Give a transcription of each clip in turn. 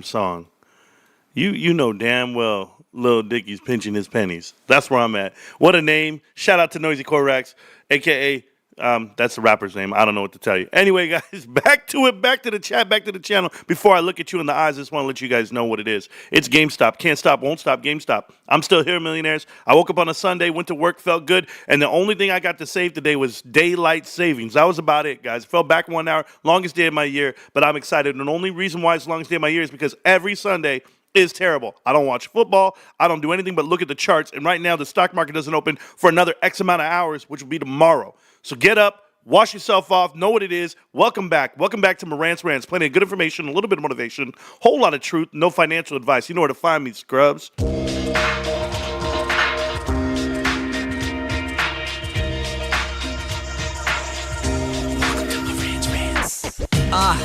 song. You know damn well Lil Dicky's pinching his pennies. That's where I'm at. What a name. Shout out to Noisy Corax, a.k.a. That's the rapper's name. I don't know what to tell you. Anyway, guys, back to it. Back to the chat. Back to the channel. Before I look at you in the eyes, I just want to let you guys know what it is. It's GameStop. Can't stop, won't stop, GameStop. I'm still here, millionaires. I woke up on a Sunday, went to work, felt good, and the only thing I got to save today was daylight savings. That was about it, guys. Fell back 1 hour. Longest day of my year, but I'm excited. And the only reason why it's the longest day of my year is because every Sunday is terrible. I don't watch football. I don't do anything but look at the charts. And right now, the stock market doesn't open for another X amount of hours, which will be tomorrow. So get up, wash yourself off, know what it is. Welcome back. Welcome back to Marantz Rantz. Plenty of good information, a little bit of motivation, whole lot of truth, no financial advice. You know where to find me, scrubs.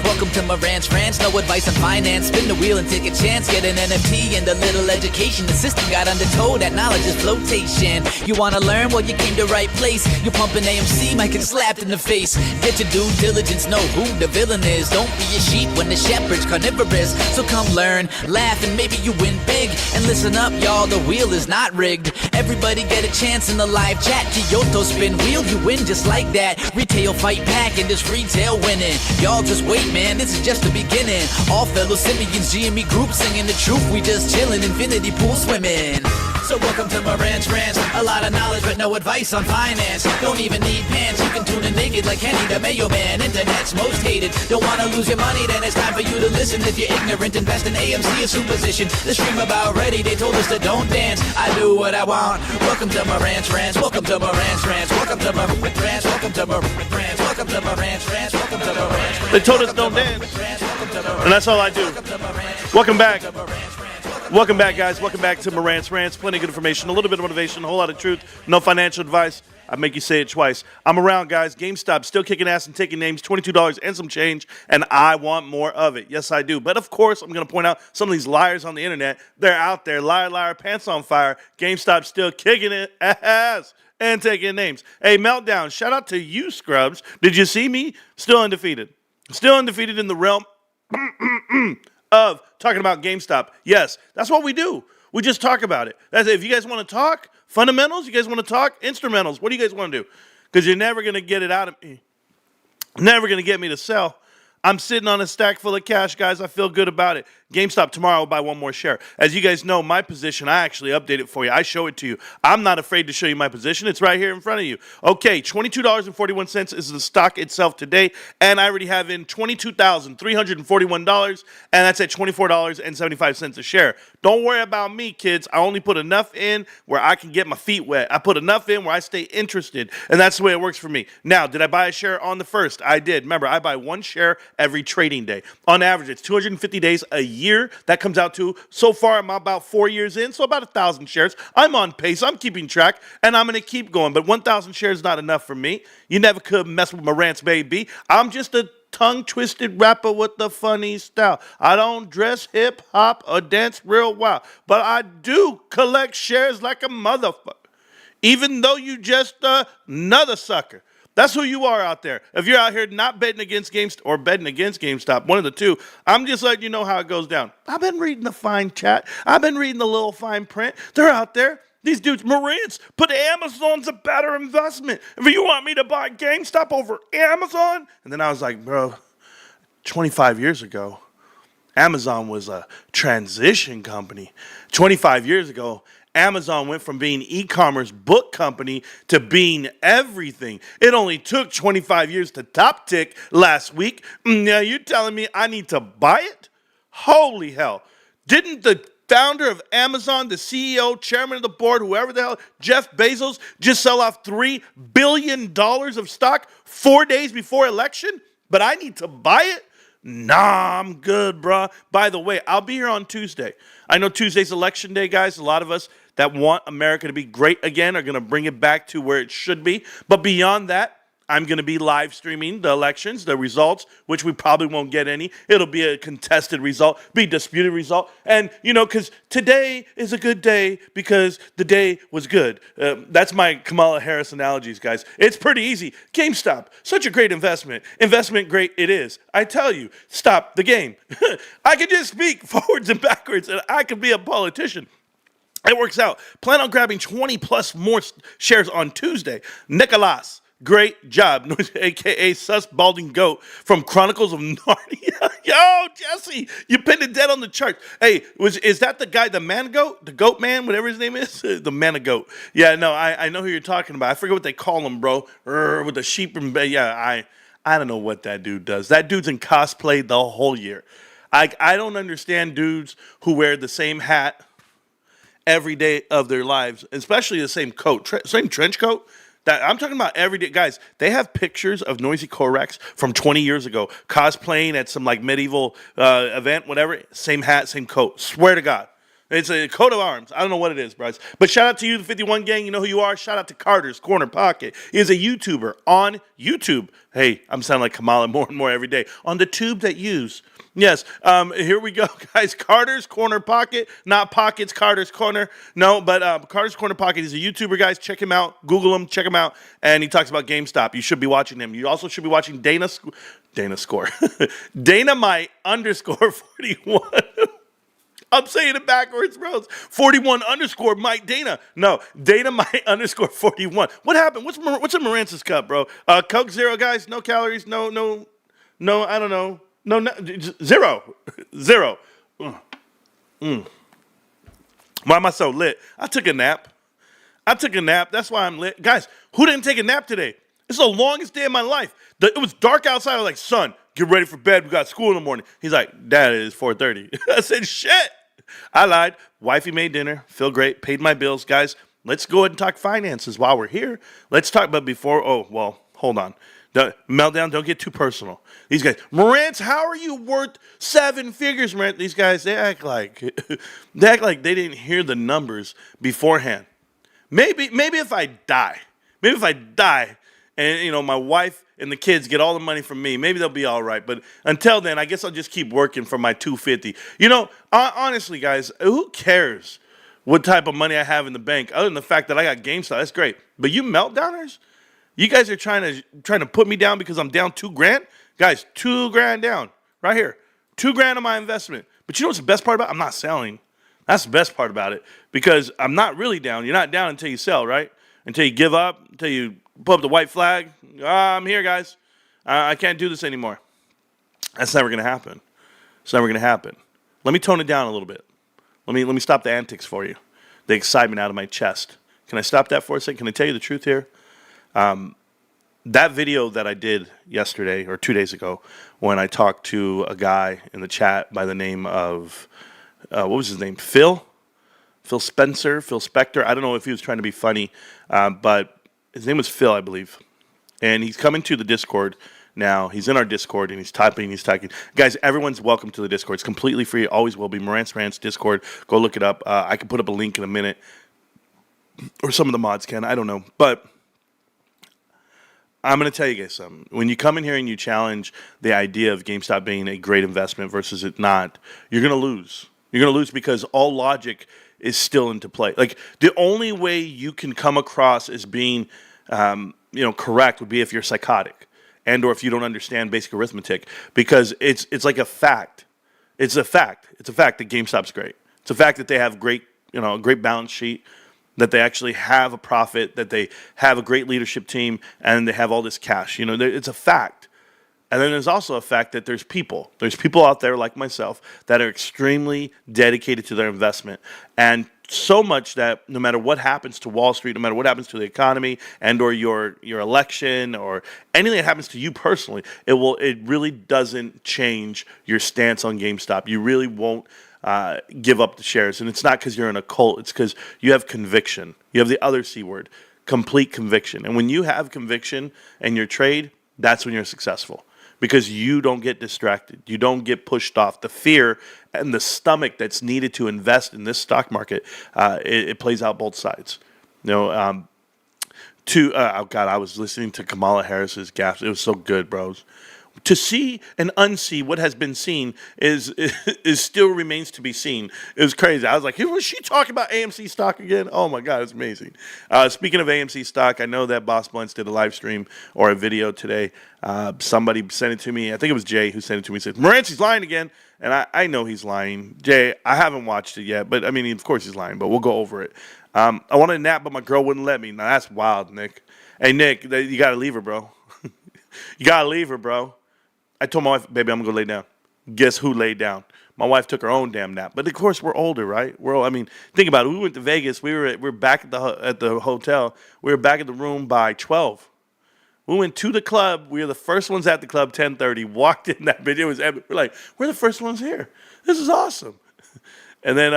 Welcome to Marantz Rantz. No advice on finance. Spin the wheel and take a chance. Get an NFT and a little education. The system got undertow. That knowledge is flotation. You wanna learn? Well, you came to right place. You're pumping AMC, might get slapped in the face. Get your due diligence. Know who the villain is. Don't be a sheep when the shepherd's carnivorous. So come learn, laugh, and maybe you win big. And listen up, y'all. The wheel is not rigged. Everybody get a chance in the live chat. Kyoto spin wheel, you win just like that. Retail fight back and this retail winning. Y'all just wait, man, this is just the beginning. All fellow simians, GME group singing the truth. We just chillin', infinity pool swimming. So welcome to Marantz Rantz. A lot of knowledge but no advice on finance. Don't even need pants, you can tune in naked like Henny the Mayo Man. Internet's most hated. Don't wanna lose your money, then it's time for you to listen. If you're ignorant, invest in AMC or Superposition. The stream about ready, they told us to don't dance. I do what I want. Welcome to Marantz Rantz. Welcome to Marantz Rantz. Welcome to Marantz Rantz. Welcome to Marantz Rantz. Welcome to Marantz Rantz. Welcome to Marantz Rantz. They told us don't dance, and that's all I do. Welcome back. Welcome back, guys. Welcome back to Marantz Rantz. Plenty of good information, a little bit of motivation, a whole lot of truth, no financial advice. I make you say it twice. I'm around, guys. GameStop still kicking ass and taking names, $22 and some change, and I want more of it. Yes, I do. But, of course, I'm going to point out some of these liars on the internet. They're out there. Liar, liar, pants on fire. GameStop still kicking it ass and taking names. Hey, Meltdown, shout out to you, scrubs. Did you see me? Still undefeated. Still undefeated in the realm of talking about GameStop. Yes, that's what we do. We just talk about it. That's it. If you guys want to talk fundamentals, you guys want to talk instrumentals, what do you guys want to do? Because you're never going to get it out of me. Never going to get me to sell. I'm sitting on a stack full of cash, guys. I feel good about it. GameStop tomorrow will buy one more share. As you guys know, my position, I actually update it for you. I show it to you. I'm not afraid to show you my position. It's right here in front of you. Okay, $22.41 is the stock itself today, and I already have in $22,341, and that's at $24.75 a share. Don't worry about me, kids. I only put enough in where I can get my feet wet. I put enough in where I stay interested, and that's the way it works for me. Now, did I buy a share on the 1st? I did. Remember, I buy one share every trading day. On average, it's 250 days a year. That comes out to, so far, I'm about 4 years in, so about 1,000 shares. I'm on pace. I'm keeping track, and I'm going to keep going. But 1,000 shares is not enough for me. You never could mess with Marantz, baby. I'm just a tongue-twisted rapper with the funny style. I don't dress hip-hop or dance real wild, but I do collect shares like a motherfucker, even though you just another sucker. That's who you are out there. If you're out here not betting against GameStop or betting against GameStop, one of the two, I'm just letting you know how it goes down. I've been reading the fine chat. I've been reading the little fine print. They're out there. These dudes, Marantz, put Amazon's a better investment. If you want me to buy GameStop over Amazon? And then I was like, bro, 25 years ago, Amazon was a transition company. 25 years ago, Amazon went from being e-commerce book company to being everything. It only took 25 years to top tick last week. Now you're telling me I need to buy it? Holy hell. Didn't the founder of Amazon, the CEO, chairman of the board, whoever the hell, Jeff Bezos, just sell off $3 billion of stock 4 days before election? But I need to buy it? Nah, I'm good, bruh. By the way, I'll be here on Tuesday. I know Tuesday's election day, guys. A lot of us that want America to be great again are going to bring it back to where it should be. But beyond that, I'm going to be live streaming the elections, the results, which we probably won't get any. It'll be a contested result, be a disputed result. And, because today is a good day because the day was good. That's my Kamala Harris analogies, guys. It's pretty easy. GameStop, such a great investment. Investment great it is. I tell you, stop the game. I can just speak forwards and backwards, and I could be a politician. It works out. Plan on grabbing 20 plus more shares on Tuesday. Nicholas, great job. A.K.A. Sus Balding Goat from Chronicles of Narnia. Yo, Jesse, you pinned it dead on the chart. Hey, is that the guy, the man goat? The goat man, whatever his name is? The man of goat. Yeah, no, I know who you're talking about. I forget what they call him, bro. With the sheep and... Yeah, I don't know what that dude does. That dude's in cosplay the whole year. I don't understand dudes who wear the same hat every day of their lives, especially the same coat, same trench coat. That I'm talking about every day. Guys, they have pictures of Noisy Corex from 20 years ago, cosplaying at some like medieval event, whatever. Same hat, same coat. Swear to God. It's a coat of arms. I don't know what it is, Bryce. But shout out to you, the 51 gang. You know who you are. Shout out to Carter's Corner Pocket. He is a YouTuber on YouTube. Hey, I'm sounding like Kamala more and more every day. On the tube that use. Yes, here we go, guys. Carter's Corner Pocket, not Pockets, Carter's Corner. No, but Carter's Corner Pocket. He's a YouTuber, guys. Check him out. Google him. Check him out. And he talks about GameStop. You should be watching him. You also should be watching Dana Score. Dynamite _41. I'm saying it backwards, bros. 41 _ Mike Dana. No, Dynamite _41. What happened? What's in Marantz's cup, bro? Coke Zero, guys. No calories. No. I don't know. No, zero. Why am I so lit? I took a nap. That's why I'm lit. Guys, who didn't take a nap today? It's the longest day of my life. It was dark outside. I was like, son, get ready for bed. We got school in the morning. He's like, Dad, it is 4:30. I said, shit. I lied. Wifey made dinner. Feel great. Paid my bills. Guys, let's go ahead and talk finances while we're here. Let's talk, but before, hold on. Meltdown, don't get too personal. These guys, Marantz, how are you worth 7 figures, Marantz? These guys, they act like they didn't hear the numbers beforehand. Maybe if I die, and my wife and the kids get all the money from me, maybe they'll be all right. But until then, I guess I'll just keep working for my $250. Honestly, guys, who cares what type of money I have in the bank other than the fact that I got GameStop? That's great. But you meltdowners, you guys are trying to put me down because I'm down $2,000. Guys, $2,000 down right here, $2,000 on my investment. But you know what's the best part about it? I'm not selling. That's the best part about it because I'm not really down. You're not down until you sell, right? Until you give up, until you put up the white flag. I'm here, guys. I can't do this anymore. That's never going to happen. It's never going to happen. Let me tone it down a little bit. Let me stop the antics for you. The excitement out of my chest. Can I stop that for a second? Can I tell you the truth here? That video that I did yesterday or 2 days ago when I talked to a guy in the chat by the name of, what was his name? Phil Spector. I don't know if he was trying to be funny, but his name was Phil, I believe. And he's coming to the Discord now. He's in our Discord, and he's typing. Guys, everyone's welcome to the Discord. It's completely free. Always will be. Marantz Rantz Discord. Go look it up. I can put up a link in a minute. Or some of the mods can. I don't know. But I'm going to tell you guys something. When you come in here and you challenge the idea of GameStop being a great investment versus it not, you're going to lose. You're going to lose because all logic is still into play. Like, the only way you can come across as being correct would be if you're psychotic and or if you don't understand basic arithmetic, because it's like a fact. It's a fact. It's a fact that GameStop's great. It's a fact that they have a great balance sheet, that they actually have a profit, that they have a great leadership team, and they have all this cash. It's a fact. And then there's also a fact that there's people. There's people out there like myself that are extremely dedicated to their investment. And so much that no matter what happens to Wall Street, no matter what happens to the economy and or your election or anything that happens to you personally, it really doesn't change your stance on GameStop. You really won't give up the shares. And it's not because you're in a cult. It's because you have conviction. You have the other C word, complete conviction. And when you have conviction in your trade, that's when you're successful. Because you don't get distracted. You don't get pushed off. The fear and the stomach that's needed to invest in this stock market, it plays out both sides. Oh God, I was listening to Kamala Harris's gaps. It was so good, bros. To see and unsee what has been seen is still remains to be seen. It was crazy. I was like, was she talking about AMC stock again? Oh my God, it's amazing. Speaking of AMC stock, I know that Boss Blunts did a live stream or a video today. Somebody sent it to me. I think it was Jay who sent it to me. He said, Marantz lying again. And I know he's lying. Jay, I haven't watched it yet, but I mean, of course he's lying, but we'll go over it. I wanted to nap, but my girl wouldn't let me. Now that's wild, Nick. Hey, Nick, you got to leave her, bro. You got to leave her, bro. I told my wife, baby, I'm going to go lay down. Guess who laid down? My wife took her own damn nap. But, of course, we're older, right? I mean, think about it. We went to Vegas. We were back at the hotel. We were back at the room by 12. We went to the club. We were the first ones at the club, 10:30. Walked in that video. We're like, we're the first ones here. This is awesome. And then,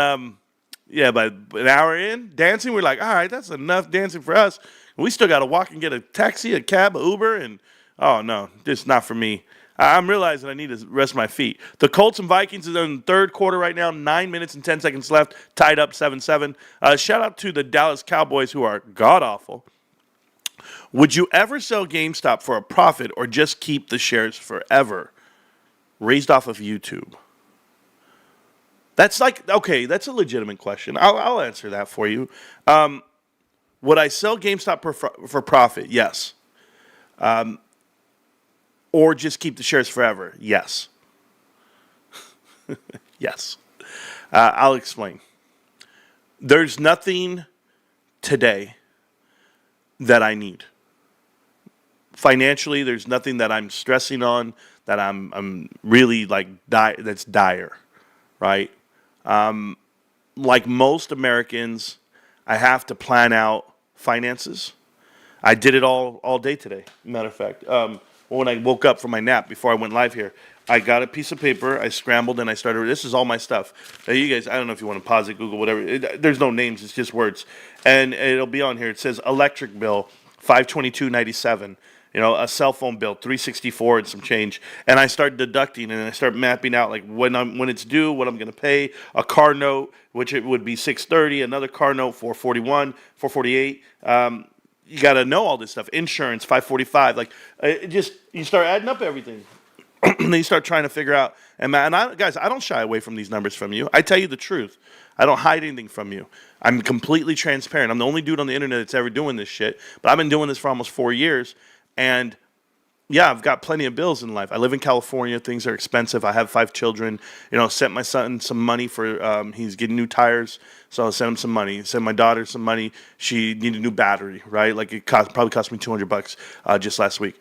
by an hour in, dancing, we're like, all right, that's enough dancing for us. We still got to walk and get a taxi, a cab, an Uber, and, oh, no, just not for me. I'm realizing I need to rest my feet. The Colts and Vikings is in the third quarter right now, 9 minutes and 10 seconds left, tied up 7-7. Shout out to the Dallas Cowboys, who are god-awful. Would you ever sell GameStop for a profit or just keep the shares forever? Raised off of YouTube. That's that's a legitimate question. I'll answer that for you. Would I sell GameStop for profit? Yes. Or just keep the shares forever? Yes. Yes. I'll explain. There's nothing today that I need. Financially, there's nothing that I'm stressing on that I'm really that's dire, right? Like most Americans, I have to plan out finances. I did it all day today, matter of fact. When I woke up from my nap before I went live here, I got a piece of paper, I scrambled, and I started. This is all my stuff. You guys, I don't know if you want to pause it, Google, whatever. There's no names, it's just words. And it'll be on here. It says electric bill, $522.97. A cell phone bill, $364 and some change. And I start deducting, and I start mapping out when it's due, what I'm going to pay. A car note, which it would be $630. Another car note, $441, $448. You got to know all this stuff. Insurance, $545. You start adding up everything. And then you start trying to figure out. Guys, I don't shy away from these numbers from you. I tell you the truth. I don't hide anything from you. I'm completely transparent. I'm the only dude on the internet that's ever doing this shit. But I've been doing this for almost 4 years. And yeah, I've got plenty of bills in life. I live in California. Things are expensive. I have 5 children. Sent my son some money for, he's getting new tires. So I sent him some money. Sent my daughter some money. She needed a new battery, right? It probably cost me $200 just last week.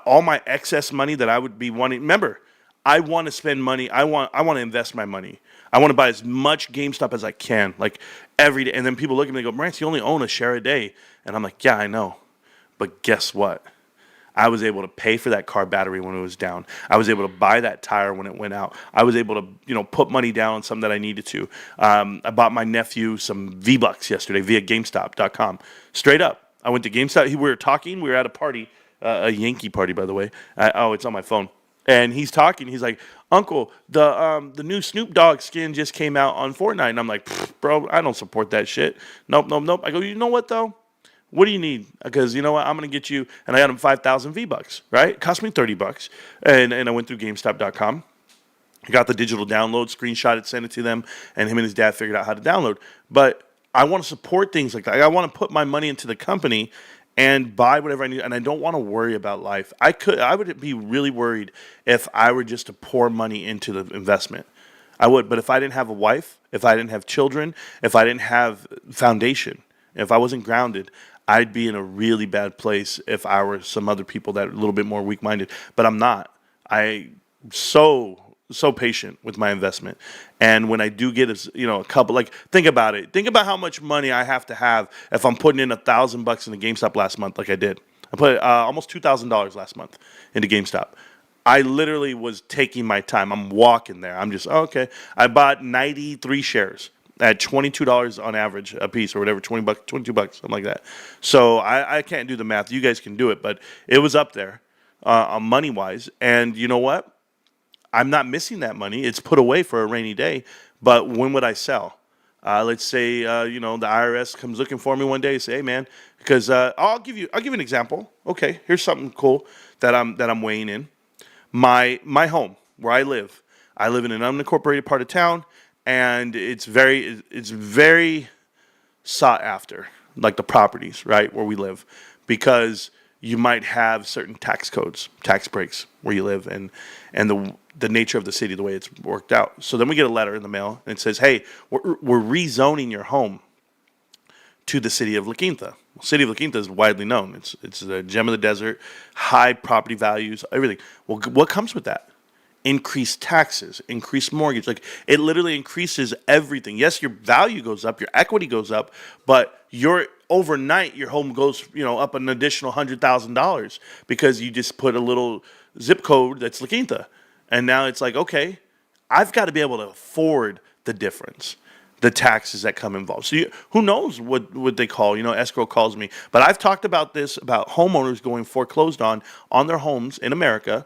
All my excess money that I would be wanting. Remember, I want to spend money. I want to invest my money. I want to buy as much GameStop as I can, every day. And then people look at me and go, Marantz, you only own a share a day. And I'm like, yeah, I know. But guess what? I was able to pay for that car battery when it was down. I was able to buy that tire when it went out. I was able to, put money down on something that I needed to. I bought my nephew some V-Bucks yesterday via GameStop.com. Straight up. I went to GameStop. We were talking. We were at a party, a Yankee party, by the way. It's on my phone. And he's talking. He's like, Uncle, the new Snoop Dogg skin just came out on Fortnite. And I'm like, bro, I don't support that shit. Nope. I go, you know what, though? What do you need? Because you know what? I'm going to get you, and I got him 5,000 V-Bucks, right? It cost me $30. And I went through GameStop.com. I got the digital download, screenshot it, sent it to them, and him and his dad figured out how to download. But I want to support things like that. I want to put my money into the company and buy whatever I need, and I don't want to worry about life. I would be really worried if I were just to pour money into the investment. I would, but if I didn't have a wife, if I didn't have children, if I didn't have foundation, if I wasn't grounded, I'd be in a really bad place if I were some other people that are a little bit more weak-minded. But I'm not. I'm so patient with my investment. And when I do get a couple, think about it. Think about how much money I have to have if I'm putting in $1,000 into GameStop last month, like I did. I put almost $2,000 last month into GameStop. I literally was taking my time. I'm walking there. I'm just, okay. I bought 93 shares at $22 on average a piece or whatever, $20, $22, something like that. So I can't do the math. You guys can do it, but it was up there money-wise. And you know what? I'm not missing that money. It's put away for a rainy day. But when would I sell? Let's say the IRS comes looking for me one day and say, "Hey, man," because I'll give you an example. Okay, here's something cool that I'm weighing in. My home where I live in an unincorporated part of town, and it's very sought after, like the properties right where we live, because you might have certain tax codes, tax breaks where you live, and the nature of the city, the way it's worked out. So then we get a letter in the mail and it says, "Hey, we're rezoning your home to the city of La Quinta." Well, city of La Quinta is widely known. It's the gem of the desert, high property values, everything. Well, what comes with that? Increased taxes, increased mortgage. Like, it literally increases everything. Yes, your value goes up, your equity goes up, but overnight your home goes up an additional $100,000 because you just put a little zip code that's La Quinta. And now it's like, okay, I've got to be able to afford the difference, the taxes that come involved. So who knows what they call, escrow calls me. But I've talked about this, about homeowners going foreclosed on their homes in America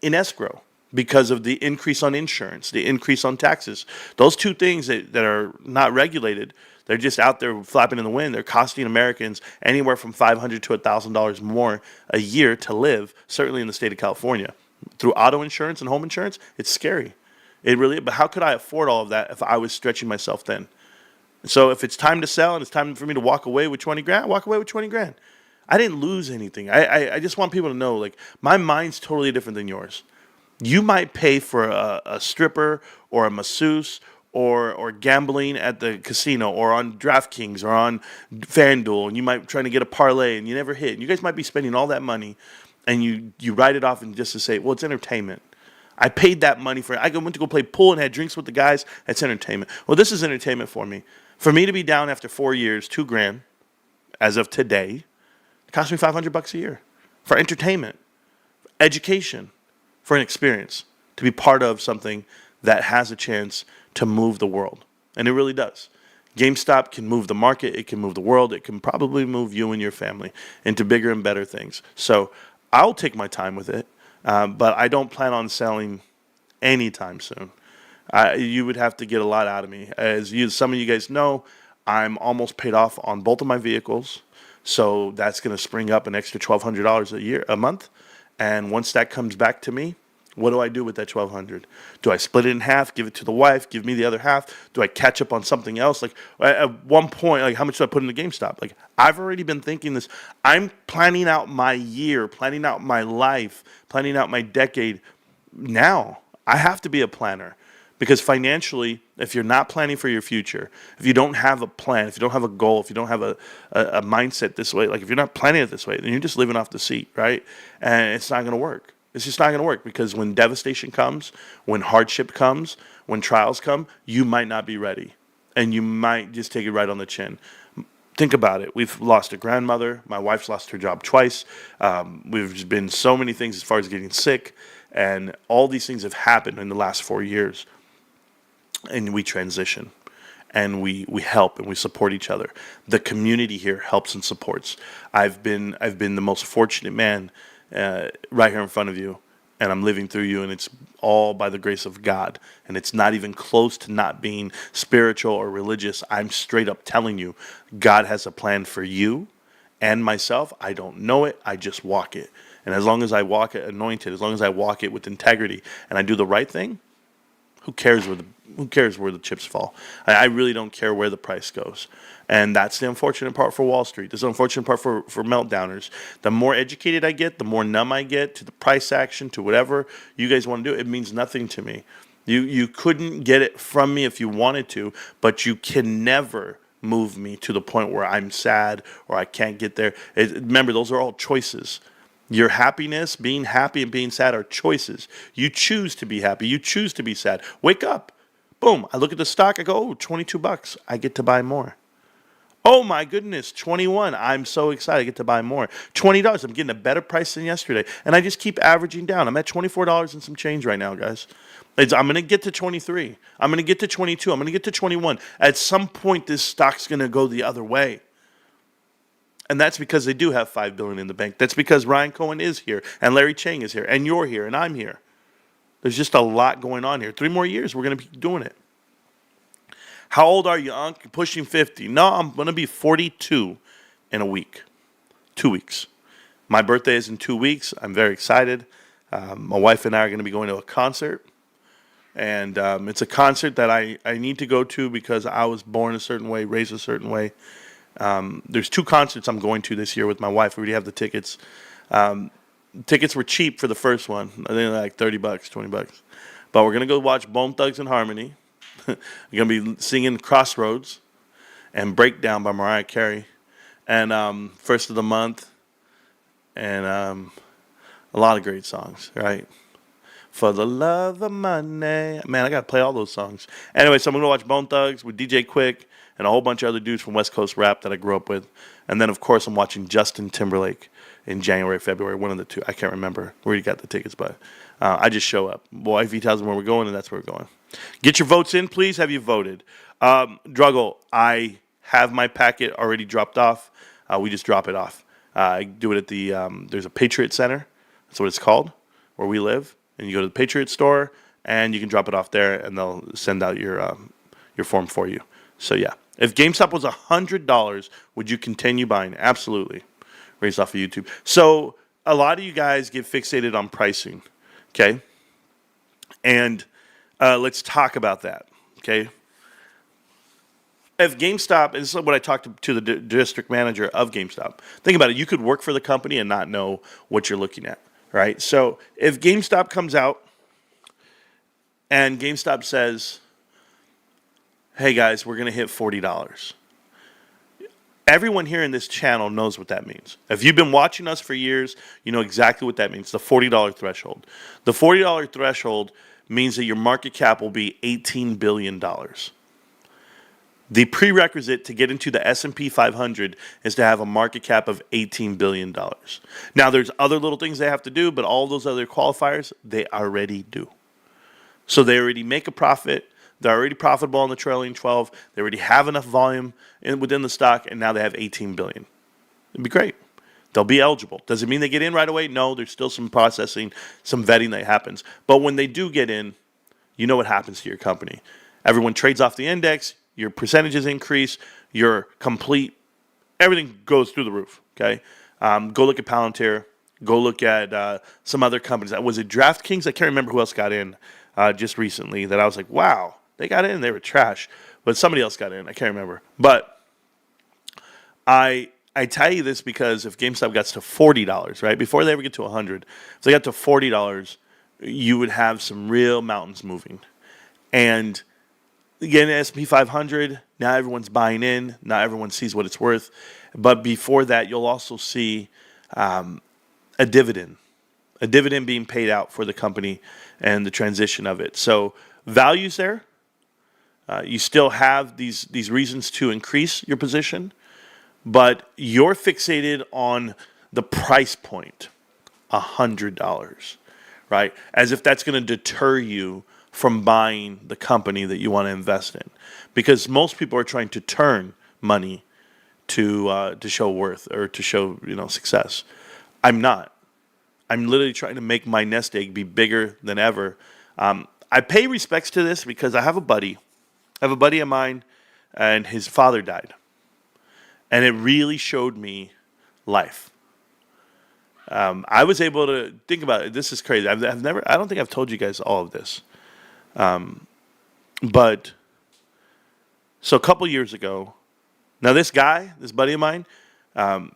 in escrow because of the increase on insurance, the increase on taxes. Those two things that are not regulated, they're just out there flapping in the wind. They're costing Americans anywhere from $500 to $1,000 more a year to live, certainly in the state of California. Through auto insurance and home insurance, it's scary. It really, but how could I afford all of that if I was stretching myself thin? So if it's time to sell and it's time for me to walk away with 20 grand, walk away with 20 grand. I didn't lose anything. I just want people to know, like, my mind's totally different than yours. You might pay for a stripper or a masseuse or gambling at the casino or on DraftKings or on FanDuel, and you might be trying to get a parlay and you never hit. And you guys might be spending all that money and you write it off and just to say, well, it's entertainment. I paid that money for it. I went to go play pool and had drinks with the guys. It's entertainment. Well, this is entertainment for me. For me to be down after 4 years, $2 grand, as of today, it cost me $500 a year for entertainment, education, for an experience, to be part of something that has a chance to move the world. And it really does. GameStop can move the market. It can move the world. It can probably move you and your family into bigger and better things. So I'll take my time with it, but I don't plan on selling anytime soon. You would have to get a lot out of me. Some of you guys know, I'm almost paid off on both of my vehicles. So that's going to spring up an extra $1,200 a month. And once that comes back to me, what do I do with that $1,200? Do I split it in half, give it to the wife, give me the other half? Do I catch up on something else? Like, at one point, like, how much do I put into GameStop? Like, I've already been thinking this. I'm planning out my year, planning out my life, planning out my decade now. I have to be a planner. Because financially, if you're not planning for your future, if you don't have a plan, if you don't have a goal, if you don't have a mindset this way, like if you're not planning it this way, then you're just living off the seat, right? And it's not going to work. It's just not going to work, because when devastation comes, when hardship comes, when trials come, you might not be ready. And you might just take it right on the chin. Think about it. We've lost a grandmother. My wife's lost her job twice. We've been so many things as far as getting sick. And all these things have happened in the last 4 years. And we transition, and we help, and we support each other. The community here helps and supports. I've been the most fortunate man right here in front of you, and I'm living through you, and it's all by the grace of God. And it's not even close to not being spiritual or religious. I'm straight up telling you, God has a plan for you and myself. I don't know it. I just walk it. And as long as I walk it anointed, as long as I walk it with integrity, and I do the right thing, who cares where the chips fall? I really don't care where the price goes. And that's the unfortunate part for Wall Street. That's the unfortunate part for meltdowners. The more educated I get, the more numb I get to the price action, to whatever you guys want to do. It means nothing to me. You couldn't get it from me if you wanted to, but you can never move me to the point where I'm sad or I can't get there. Remember, those are all choices. Your happiness, being happy and being sad, are choices. You choose to be happy. You choose to be sad. Wake up. Boom. I look at the stock. I go, oh, $22. I get to buy more. Oh, my goodness, 21. I'm so excited. I get to buy more. $20. I'm getting a better price than yesterday. And I just keep averaging down. I'm at $24 and some change right now, guys. I'm going to get to 23. I'm going to get to 22. I'm going to get to 21. At some point, this stock's going to go the other way. And that's because they do have $5 billion in the bank. That's because Ryan Cohen is here, and Larry Chang is here, and you're here, and I'm here. There's just a lot going on here. 3 more years, we're going to be doing it. How old are you, Unc? You're pushing 50. No, I'm going to be 42 in a week. 2 weeks. My birthday is in 2 weeks. I'm very excited. My wife and I are going to be going to a concert. And it's a concert that I need to go to because I was born a certain way, raised a certain way. There's 2 concerts I'm going to this year with my wife. We already have the tickets. Tickets were cheap for the first one. I think like $30, $20. But we're going to go watch Bone Thugs and Harmony. We're going to be singing Crossroads and Breakdown by Mariah Carey. And First of the Month. And a lot of great songs, right? For the love of money. Man, I got to play all those songs. Anyway, so I'm going to watch Bone Thugs with DJ Quick and a whole bunch of other dudes from West Coast rap that I grew up with. And then, of course, I'm watching Justin Timberlake in January, February, one of the two. I can't remember where you got the tickets, but I just show up. Boy, if he tells me where we're going, and that's where we're going. Get your votes in, please. Have you voted? Druggle, I have my packet already dropped off. We just drop it off. I do it at the, there's a Patriot Center. That's what it's called, where we live. And you go to the Patriot store, and you can drop it off there, and they'll send out your form for you. So, yeah. If GameStop was $100, would you continue buying? Absolutely. Raised off of YouTube. So, a lot of you guys get fixated on pricing, okay? And let's talk about that, okay? If GameStop, and this is what I talked to the district manager of GameStop. Think about it. You could work for the company and not know what you're looking at, right? So if GameStop comes out and GameStop says, hey, guys, we're going to hit $40. Everyone here in this channel knows what that means. If you've been watching us for years, you know exactly what that means, the $40 threshold. The $40 threshold means that your market cap will be $18 billion. The prerequisite to get into the S&P 500 is to have a market cap of $18 billion. Now, there's other little things they have to do, but all those other qualifiers, they already do. So they already make a profit. They're already profitable on the trailing 12. They already have enough volume within the stock, and now they have $18 billion. It'd be great. They'll be eligible. Does it mean they get in right away? No, there's still some processing, some vetting that happens. But when they do get in, you know what happens to your company. Everyone trades off the index. Your percentages increase, your complete, everything goes through the roof, okay? Go look at Palantir. Go look at some other companies. Was it DraftKings? I can't remember who else got in just recently that I was like, wow, they got in. They were trash. But somebody else got in. I can't remember. But I tell you this because if GameStop gets to $40, right, before they ever get to $100, if they got to $40, you would have some real mountains moving. And again, S&P 500, now everyone's buying in. Now everyone sees what it's worth. But before that, you'll also see a dividend being paid out for the company and the transition of it. So values there. You still have these reasons to increase your position, but you're fixated on the price point, $100, right? As if that's going to deter you from buying the company that you want to invest in, because most people are trying to turn money to show worth or to show success. I'm not. I'm literally trying to make my nest egg be bigger than ever. I pay respects to this because I have a buddy of mine, and his father died, and it really showed me life. I was able to think about it. This is crazy. I don't think I've told you guys all of this. But so a couple years ago, now this buddy of mine,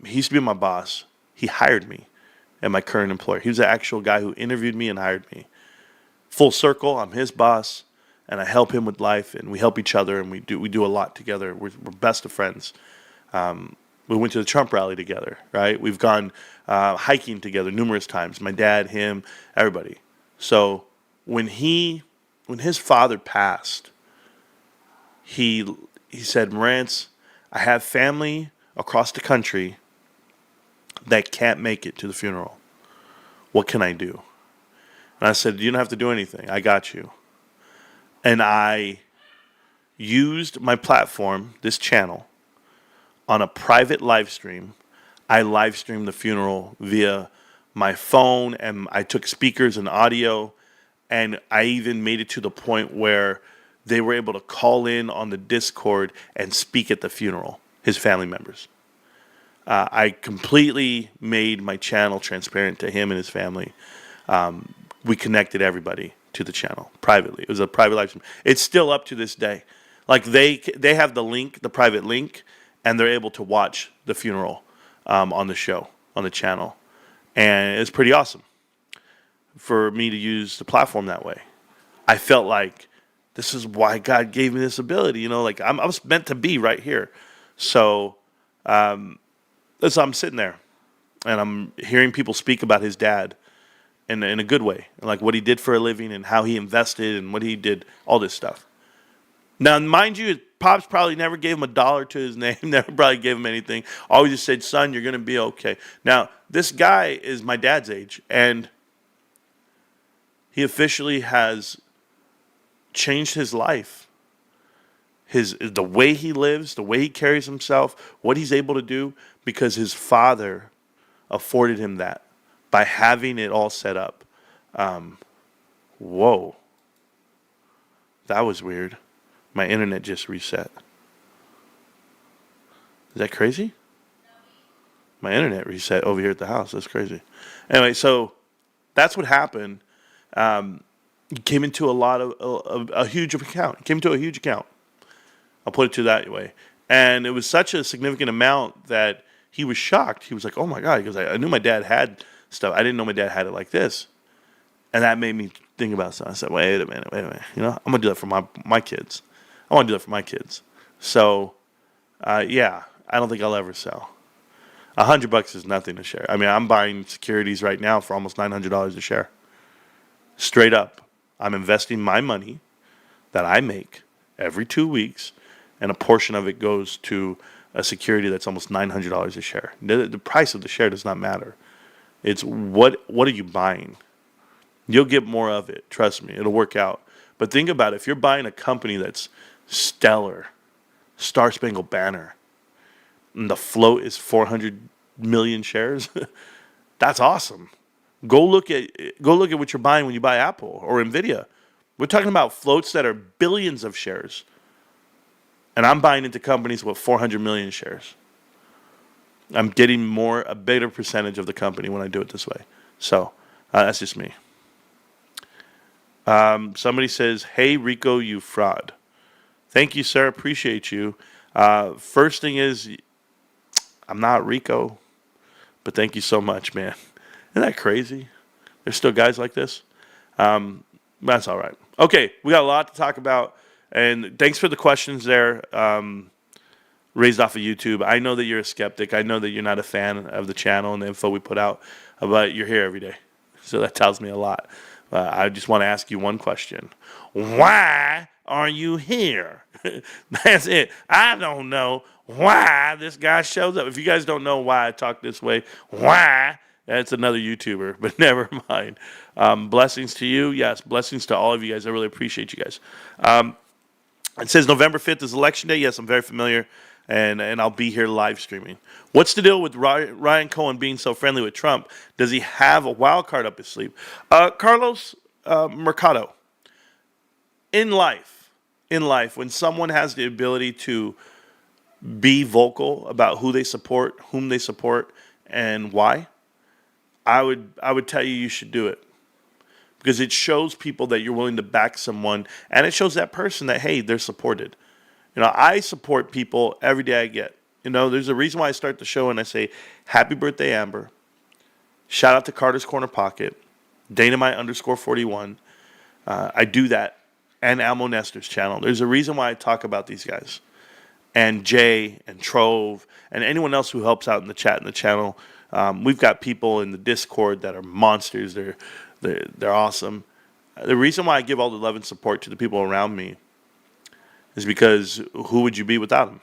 he used to be my boss. He hired me at my current employer. He was the actual guy who interviewed me and hired me. Full circle, I'm his boss, and I help him with life, and we help each other, and we do a lot together. We're best of friends. We went to the Trump rally together, right? We've gone hiking together numerous times. My dad, him, everybody. So when his father passed, he said, Marantz, I have family across the country that can't make it to the funeral. What can I do? And I said, you don't have to do anything. I got you. And I used my platform, this channel, on a private live stream. I live streamed the funeral via my phone, and I took speakers and audio. And I even made it to the point where they were able to call in on the Discord and speak at the funeral, his family members. I completely made my channel transparent to him and his family. We connected everybody to the channel privately. It was a private live stream. It's still up to this day. Like they have the link, the private link, and they're able to watch the funeral on the show, on the channel. And it's pretty awesome for me to use the platform that way. I felt like this is why God gave me this ability. Like I was meant to be right here. So I'm sitting there and I'm hearing people speak about his dad in a good way, like what he did for a living and how he invested and what he did, all this stuff. Now, mind you, his pops probably never gave him $1 to his name, never probably gave him anything. Always just said, son, you're going to be okay. Now, this guy is my dad's age, and he officially has changed his life. The way he lives, the way he carries himself, what he's able to do, because his father afforded him that by having it all set up. Whoa. That was weird. My internet just reset. Is that crazy? My internet reset over here at the house. That's crazy. Anyway, so that's what happened. He came into a huge account. He came into a huge account. I'll put it to that way. And it was such a significant amount that he was shocked. He was like, oh my God. He goes, I knew my dad had stuff. I didn't know my dad had it like this. And that made me think about something. I said, wait a minute. I'm going to do that for my kids. I want to do that for my kids. So, yeah, I don't think I'll ever sell. $100 is nothing to share. I mean, I'm buying securities right now for almost $900 a share. Straight up. I'm investing my money that I make every 2 weeks, and a portion of it goes to a security that's almost $900 a share. The price of the share does not matter. It's what are you buying? You'll get more of it. Trust me, it'll work out. But think about it. If you're buying a company that's stellar, Star Spangled Banner, and the float is 400 million shares, that's awesome. Go look at what you're buying when you buy Apple or Nvidia. We're talking about floats that are billions of shares. And I'm buying into companies with 400 million shares. I'm getting a bigger percentage of the company when I do it this way. So that's just me. Somebody says, hey, Rico, you fraud. Thank you, sir. Appreciate you. First thing is, I'm not Rico, but thank you so much, man. Isn't that crazy? There's still guys like this. That's all right. Okay, we got a lot to talk about, and thanks for the questions there raised off of YouTube. I know that you're a skeptic. I know that you're not a fan of the channel and the info we put out, but you're here every day, so that tells me a lot. I just want to ask you one question. Why are you here? That's it. I don't know why this guy shows up. If you guys don't know why I talk this way, why? That's another YouTuber, but never mind. Blessings to you. Yes, blessings to all of you guys. I really appreciate you guys. It says November 5th is election day. Yes, I'm very familiar, and I'll be here live streaming. What's the deal with Ryan Cohen being so friendly with Trump? Does he have a wild card up his sleeve? Carlos Mercado, in life, when someone has the ability to be vocal about who they support, whom they support, and why, I would tell you should do it, because it shows people that you're willing to back someone, and it shows that person that, hey, they're supported. I support people every day I get. There's a reason why I start the show and I say, happy birthday, Amber. Shout out to Carter's Corner Pocket, Dynamite _41. I do that, and Almo Nestor's channel. There's a reason why I talk about these guys, and Jay and Trove and anyone else who helps out in the chat and the channel. We've got people in the Discord that are monsters. They're awesome. The reason why I give all the love and support to the people around me is because who would you be without them?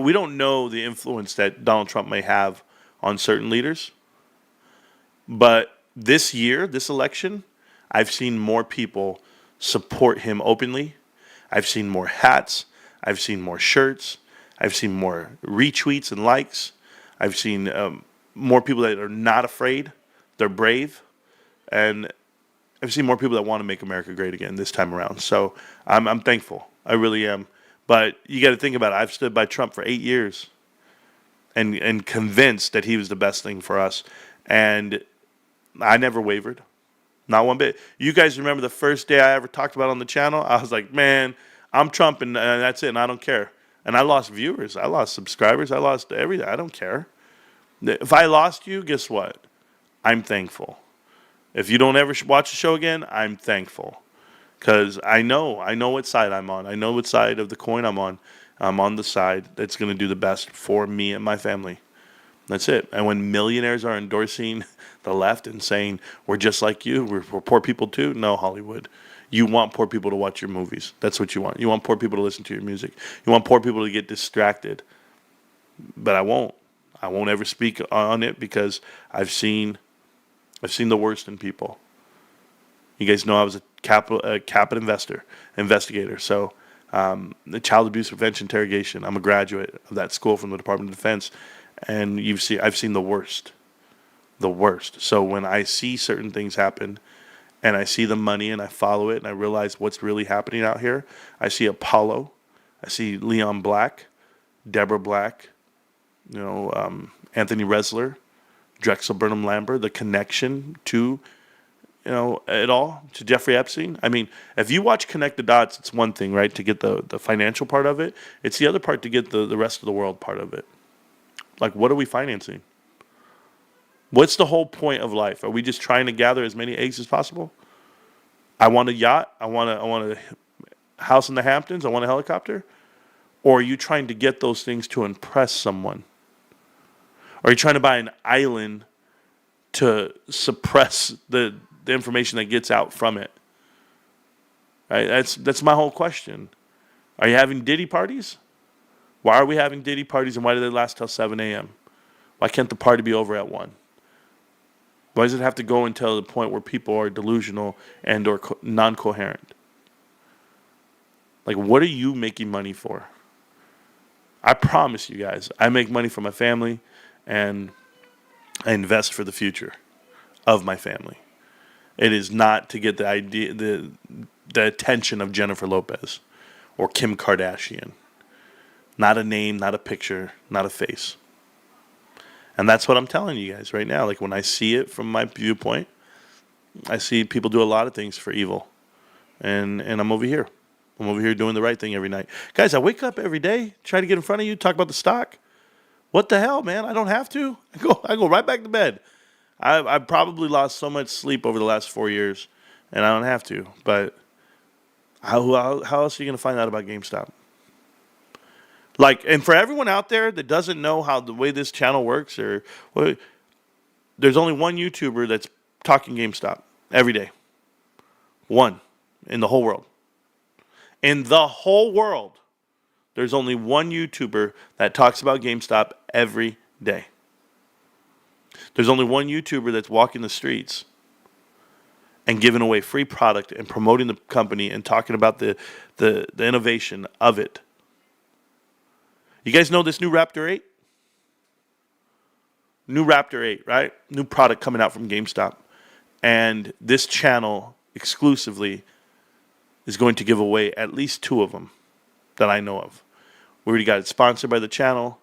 We don't know the influence that Donald Trump may have on certain leaders. But this year, this election, I've seen more people support him openly. I've seen more hats. I've seen more shirts. I've seen more retweets and likes. I've seen more people that are not afraid. They're brave. And I've seen more people that want to make America great again this time around. So I'm thankful. I really am. But you got to think about it. I've stood by Trump for 8 years and convinced that he was the best thing for us. And I never wavered. Not one bit. You guys remember the first day I ever talked about it on the channel? I was like, man, I'm Trump and that's it. And I don't care. And I lost viewers. I lost subscribers. I lost everything. I don't care. If I lost you, guess what? I'm thankful. If you don't ever watch the show again, I'm thankful. Because I know what side I'm on. I know what side of the coin I'm on. I'm on the side that's going to do the best for me and my family. That's it. And when millionaires are endorsing the left and saying, we're just like you, we're poor people too, no, Hollywood. You want poor people to watch your movies. That's what you want. You want poor people to listen to your music. You want poor people to get distracted. But I won't. I won't ever speak on it because I've seen the worst in people. You guys know I was a capital investigator. So the child abuse prevention interrogation. I'm a graduate of that school from the Department of Defense, and I've seen the worst. So when I see certain things happen, and I see the money, and I follow it, and I realize what's really happening out here, I see Apollo, I see Leon Black, Deborah Black, Anthony Resler, Drexel Burnham Lambert, the connection to, it all, to Jeffrey Epstein. I mean, if you watch Connect the Dots, it's one thing, right, to get the financial part of it. It's the other part to get the rest of the world part of it. Like, what are we financing? What's the whole point of life? Are we just trying to gather as many eggs as possible? I want a yacht. I want a house in the Hamptons. I want a helicopter. Or are you trying to get those things to impress someone? Or are you trying to buy an island to suppress the information that gets out from it? Right? That's my whole question. Are you having Diddy parties? Why are we having Diddy parties, and why do they last till 7 a.m.? Why can't the party be over at 1? Why does it have to go until the point where people are delusional and or non-coherent? Like, what are you making money for? I promise you guys, I make money for my family, and I invest for the future of my family. It is not to get the attention of Jennifer Lopez or Kim Kardashian. Not a name, not a picture, not a face. And that's what I'm telling you guys right now. Like, when I see it from my viewpoint, I see people do a lot of things for evil. And I'm over here. I'm over here doing the right thing every night. Guys, I wake up every day, try to get in front of you, talk about the stock. What the hell, man? I don't have to. I go right back to bed. I've probably lost so much sleep over the last 4 years, and I don't have to. But how else are you going to find out about GameStop? Like, and for everyone out there that doesn't know how the way this channel works, there's only one YouTuber that's talking GameStop every day. One in the whole world. In the whole world, there's only one YouTuber that talks about GameStop every day. There's only one YouTuber that's walking the streets and giving away free product and promoting the company and talking about the innovation of it. You guys know this new Raptor 8? New Raptor 8, right? New product coming out from GameStop. And this channel exclusively is going to give away at least 2 of them that I know of. We already got it sponsored by the channel.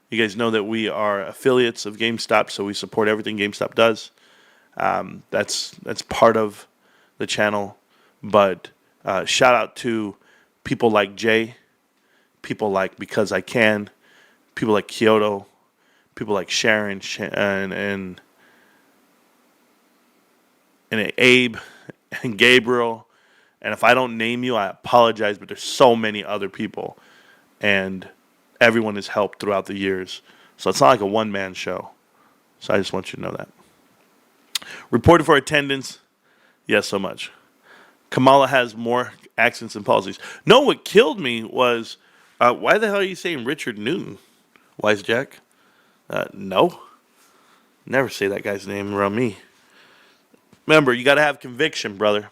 You guys know that we are affiliates of GameStop, so we support everything GameStop does. That's part of the channel. But shout out to people like Jay, people like Because I Can, people like Kyoto, people like Sharon and Abe and Gabriel. And if I don't name you, I apologize, but there's so many other people. And everyone has helped throughout the years. So it's not like a one-man show. So I just want you to know that. Reported for attendance, yes, so much. Kamala has more accents and policies. No, what killed me was, why the hell are you saying Richard Newton, Wise Jack? No. Never say that guy's name around me. Remember, you got to have conviction, brother.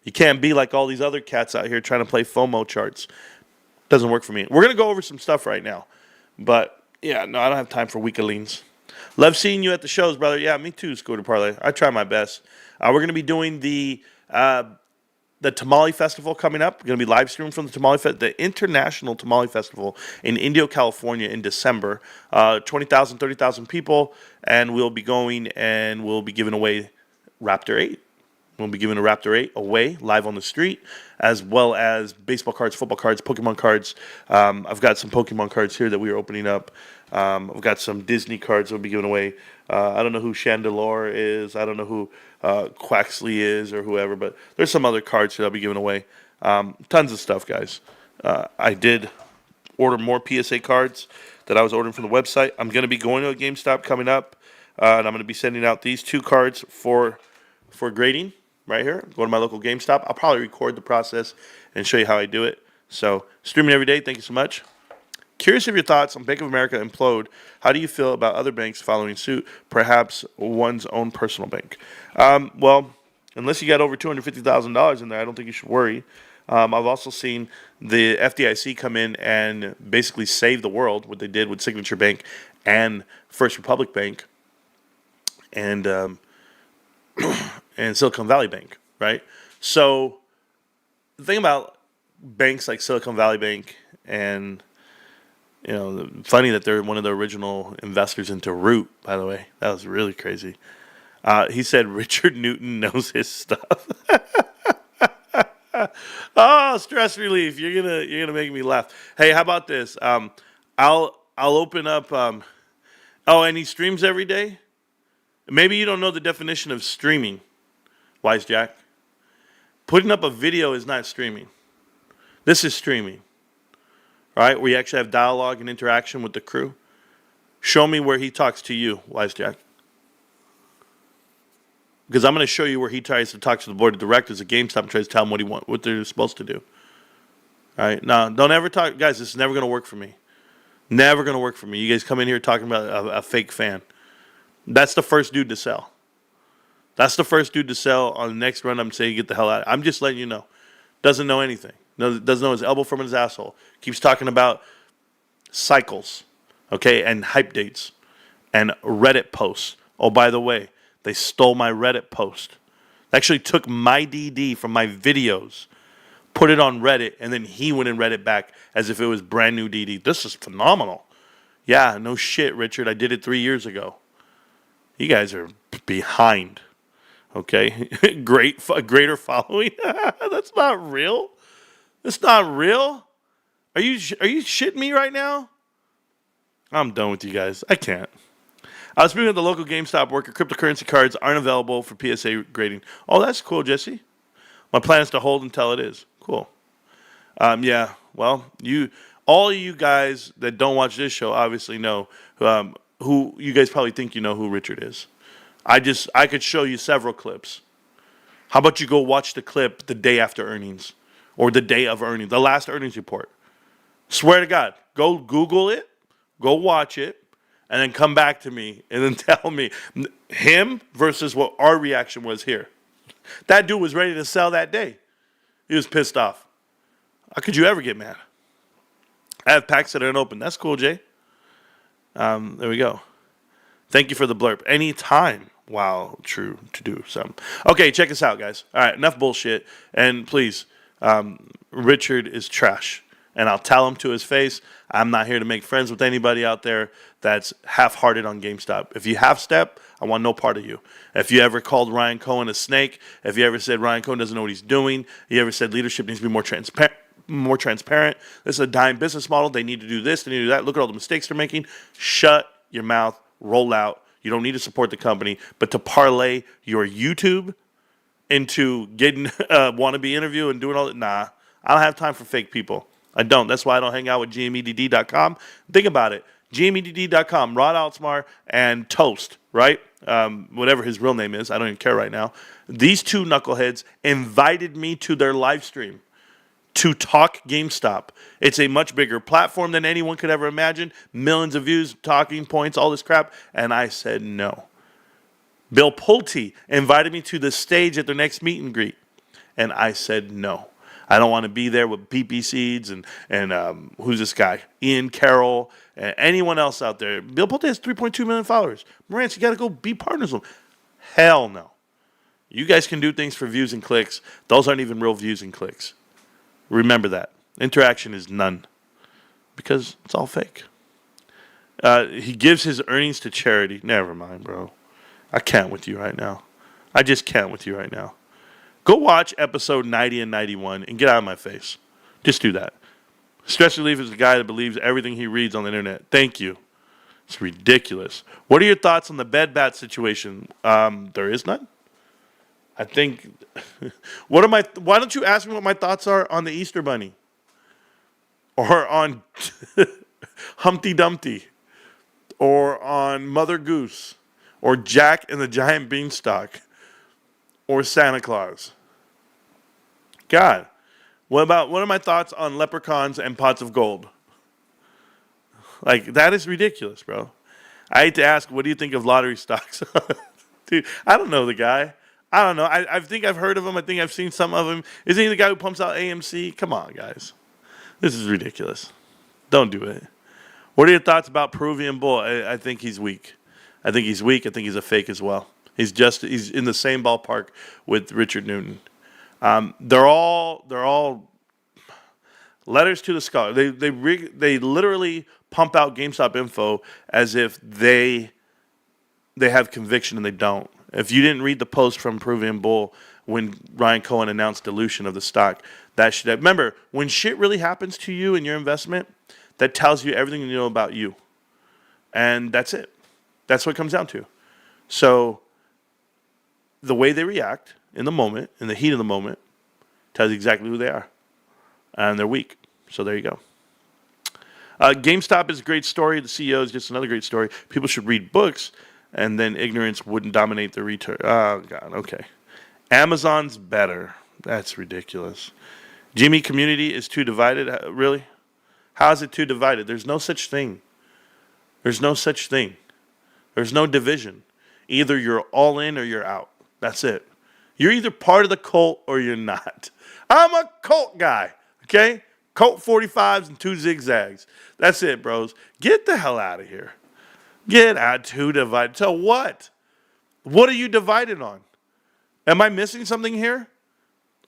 You can't be like all these other cats out here trying to play FOMO charts. Doesn't work for me. We're going to go over some stuff right now. But, yeah, no, I don't have time for weaklings. Love seeing you at the shows, brother. Yeah, me too, Scooter Parlay. I try my best. We're going to be doing the Tamale Festival coming up. We're going to be live streaming from the International Tamale Festival in Indio, California in December. 20,000, 30,000 people, and we'll be going and we'll be giving away Raptor 8. We'll be giving a Raptor 8 away live on the street, as well as baseball cards, football cards, Pokemon cards. I've got some Pokemon cards here that we are opening up. I've got some Disney cards we'll be giving away. I don't know who Chandelure is. I don't know who Quaxley is or whoever, but there's some other cards that I'll be giving away. Tons of stuff, guys. I did order more PSA cards that I was ordering from the website. I'm going to be going to a GameStop coming up, and I'm going to be sending out these 2 cards for grading. Right here, go to my local GameStop. I'll probably record the process and show you how I do it. So, streaming every day. Thank you so much. Curious of your thoughts on Bank of America implode. How do you feel about other banks following suit, perhaps one's own personal bank? Well, unless you got over $250,000 in there, I don't think you should worry. I've also seen the FDIC come in and basically save the world, what they did with Signature Bank and First Republic Bank. And Silicon Valley Bank, right? So the thing about banks like Silicon Valley Bank, and funny that they're one of the original investors into Root, by the way. That was really crazy. He said Richard Newton knows his stuff. Oh, stress relief! You're gonna make me laugh. Hey, how about this? I'll open up. And he streams every day. Maybe you don't know the definition of streaming, Wise Jack. Putting up a video is not streaming. This is streaming, right? Where you actually have dialogue and interaction with the crew. Show me where he talks to you, Wise Jack. Because I'm going to show you where he tries to talk to the board of directors at GameStop and tries to tell them what they're supposed to do. All right? Now, don't ever talk. Guys, this is never going to work for me. Never going to work for me. You guys come in here talking about a fake fan. That's the first dude to sell. That's the first dude to sell on the next run. I'm saying get the hell out. I'm just letting you know. Doesn't know anything. Doesn't know his elbow from his asshole. Keeps talking about cycles, okay, and hype dates and Reddit posts. Oh, by the way, they stole my Reddit post. They actually took my DD from my videos, put it on Reddit, and then he went and read it back as if it was brand new DD. This is phenomenal. Yeah, no shit, Richard. I did it 3 years ago. You guys are behind, okay? Greater following? That's not real. That's not real. Are you shitting me right now? I'm done with you guys. I can't. I was speaking with the local GameStop worker. Cryptocurrency cards aren't available for PSA grading. Oh, that's cool, Jesse. My plan is to hold until it is. Cool. Yeah. Well, all you guys that don't watch this show obviously know. Who you guys probably think you know who Richard is. I could show you several clips. How about you go watch the clip the day after earnings or the day of earnings, the last earnings report. Swear to God, go Google it, go watch it, and then come back to me and then tell me him versus what our reaction was here. That dude was ready to sell that day. He was pissed off. How could you ever get mad? I have packs that aren't open. That's cool, Jay. There we go. Thank you for the blurb. Anytime. Wow, true to do some. Okay, check us out, guys. All right, enough bullshit. And please, Richard is trash. And I'll tell him to his face, I'm not here to make friends with anybody out there that's half-hearted on GameStop. If you half-step, I want no part of you. If you ever called Ryan Cohen a snake, if you ever said Ryan Cohen doesn't know what he's doing, you ever said leadership needs to be more transparent. This is a dying business model. They need to do this. They need to do that. Look at all the mistakes they're making. Shut your mouth. Roll out. You don't need to support the company. But to parlay your YouTube into getting a wannabe interview and doing all that, nah. I don't have time for fake people. I don't. That's why I don't hang out with GMEDD.com. Think about it. GMEDD.com, Rod Altsmar and Toast, right? Whatever his real name is. I don't even care right now. These two knuckleheads invited me to their live stream to talk GameStop. It's a much bigger platform than anyone could ever imagine. Millions of views, talking points, all this crap. And I said no. Bill Pulte invited me to the stage at their next meet and greet. And I said no. I don't want to be there with PP Seeds and who's this guy? Ian Carroll, and anyone else out there. Bill Pulte has 3.2 million followers. Marantz, you got to go be partners with him. Hell no. You guys can do things for views and clicks. Those aren't even real views and clicks. Remember that. Interaction is none because it's all fake. He gives his earnings to charity. Never mind, bro. I can't with you right now. I just can't with you right now. Go watch episode 90 and 91 and get out of my face. Just do that. Especially if it's a guy that believes everything he reads on the internet. Thank you. It's ridiculous. What are your thoughts on the bed bat situation? There is none. I think. Why don't you ask me what my thoughts are on the Easter Bunny, or on Humpty Dumpty, or on Mother Goose, or Jack and the Giant Beanstalk, or Santa Claus? God, what are my thoughts on leprechauns and pots of gold? Like, that is ridiculous, bro. I hate to ask, what do you think of lottery stocks? Dude, I don't know the guy. I don't know. I think I've heard of him. I think I've seen some of him. Isn't he the guy who pumps out AMC? Come on, guys. This is ridiculous. Don't do it. What are your thoughts about Peruvian Bull? I think he's weak. I think he's weak. I think he's a fake as well. He's in the same ballpark with Richard Newton. They're all letters to the scholar. They literally pump out GameStop info as if they have conviction and they don't. If you didn't read the post from Peruvian Bull when Ryan Cohen announced dilution of the stock, that should have. Remember, when shit really happens to you and your investment, that tells you everything you know about you. And that's it. That's what it comes down to. So the way they react in the moment, in the heat of the moment, tells you exactly who they are. And they're weak. So there you go. GameStop is a great story. The CEO is just another great story. People should read books, and then ignorance wouldn't dominate the return. Oh, God, okay. Amazon's better. That's ridiculous. GME community is too divided? Really? How is it too divided? There's no such thing. There's no such thing. There's no division. Either you're all in or you're out. That's it. You're either part of the cult or you're not. I'm a cult guy, okay? Colt 45s and 2 zigzags. That's it, bros. Get the hell out of here. Get out. Too divided. So what? What are you divided on? Am I missing something here?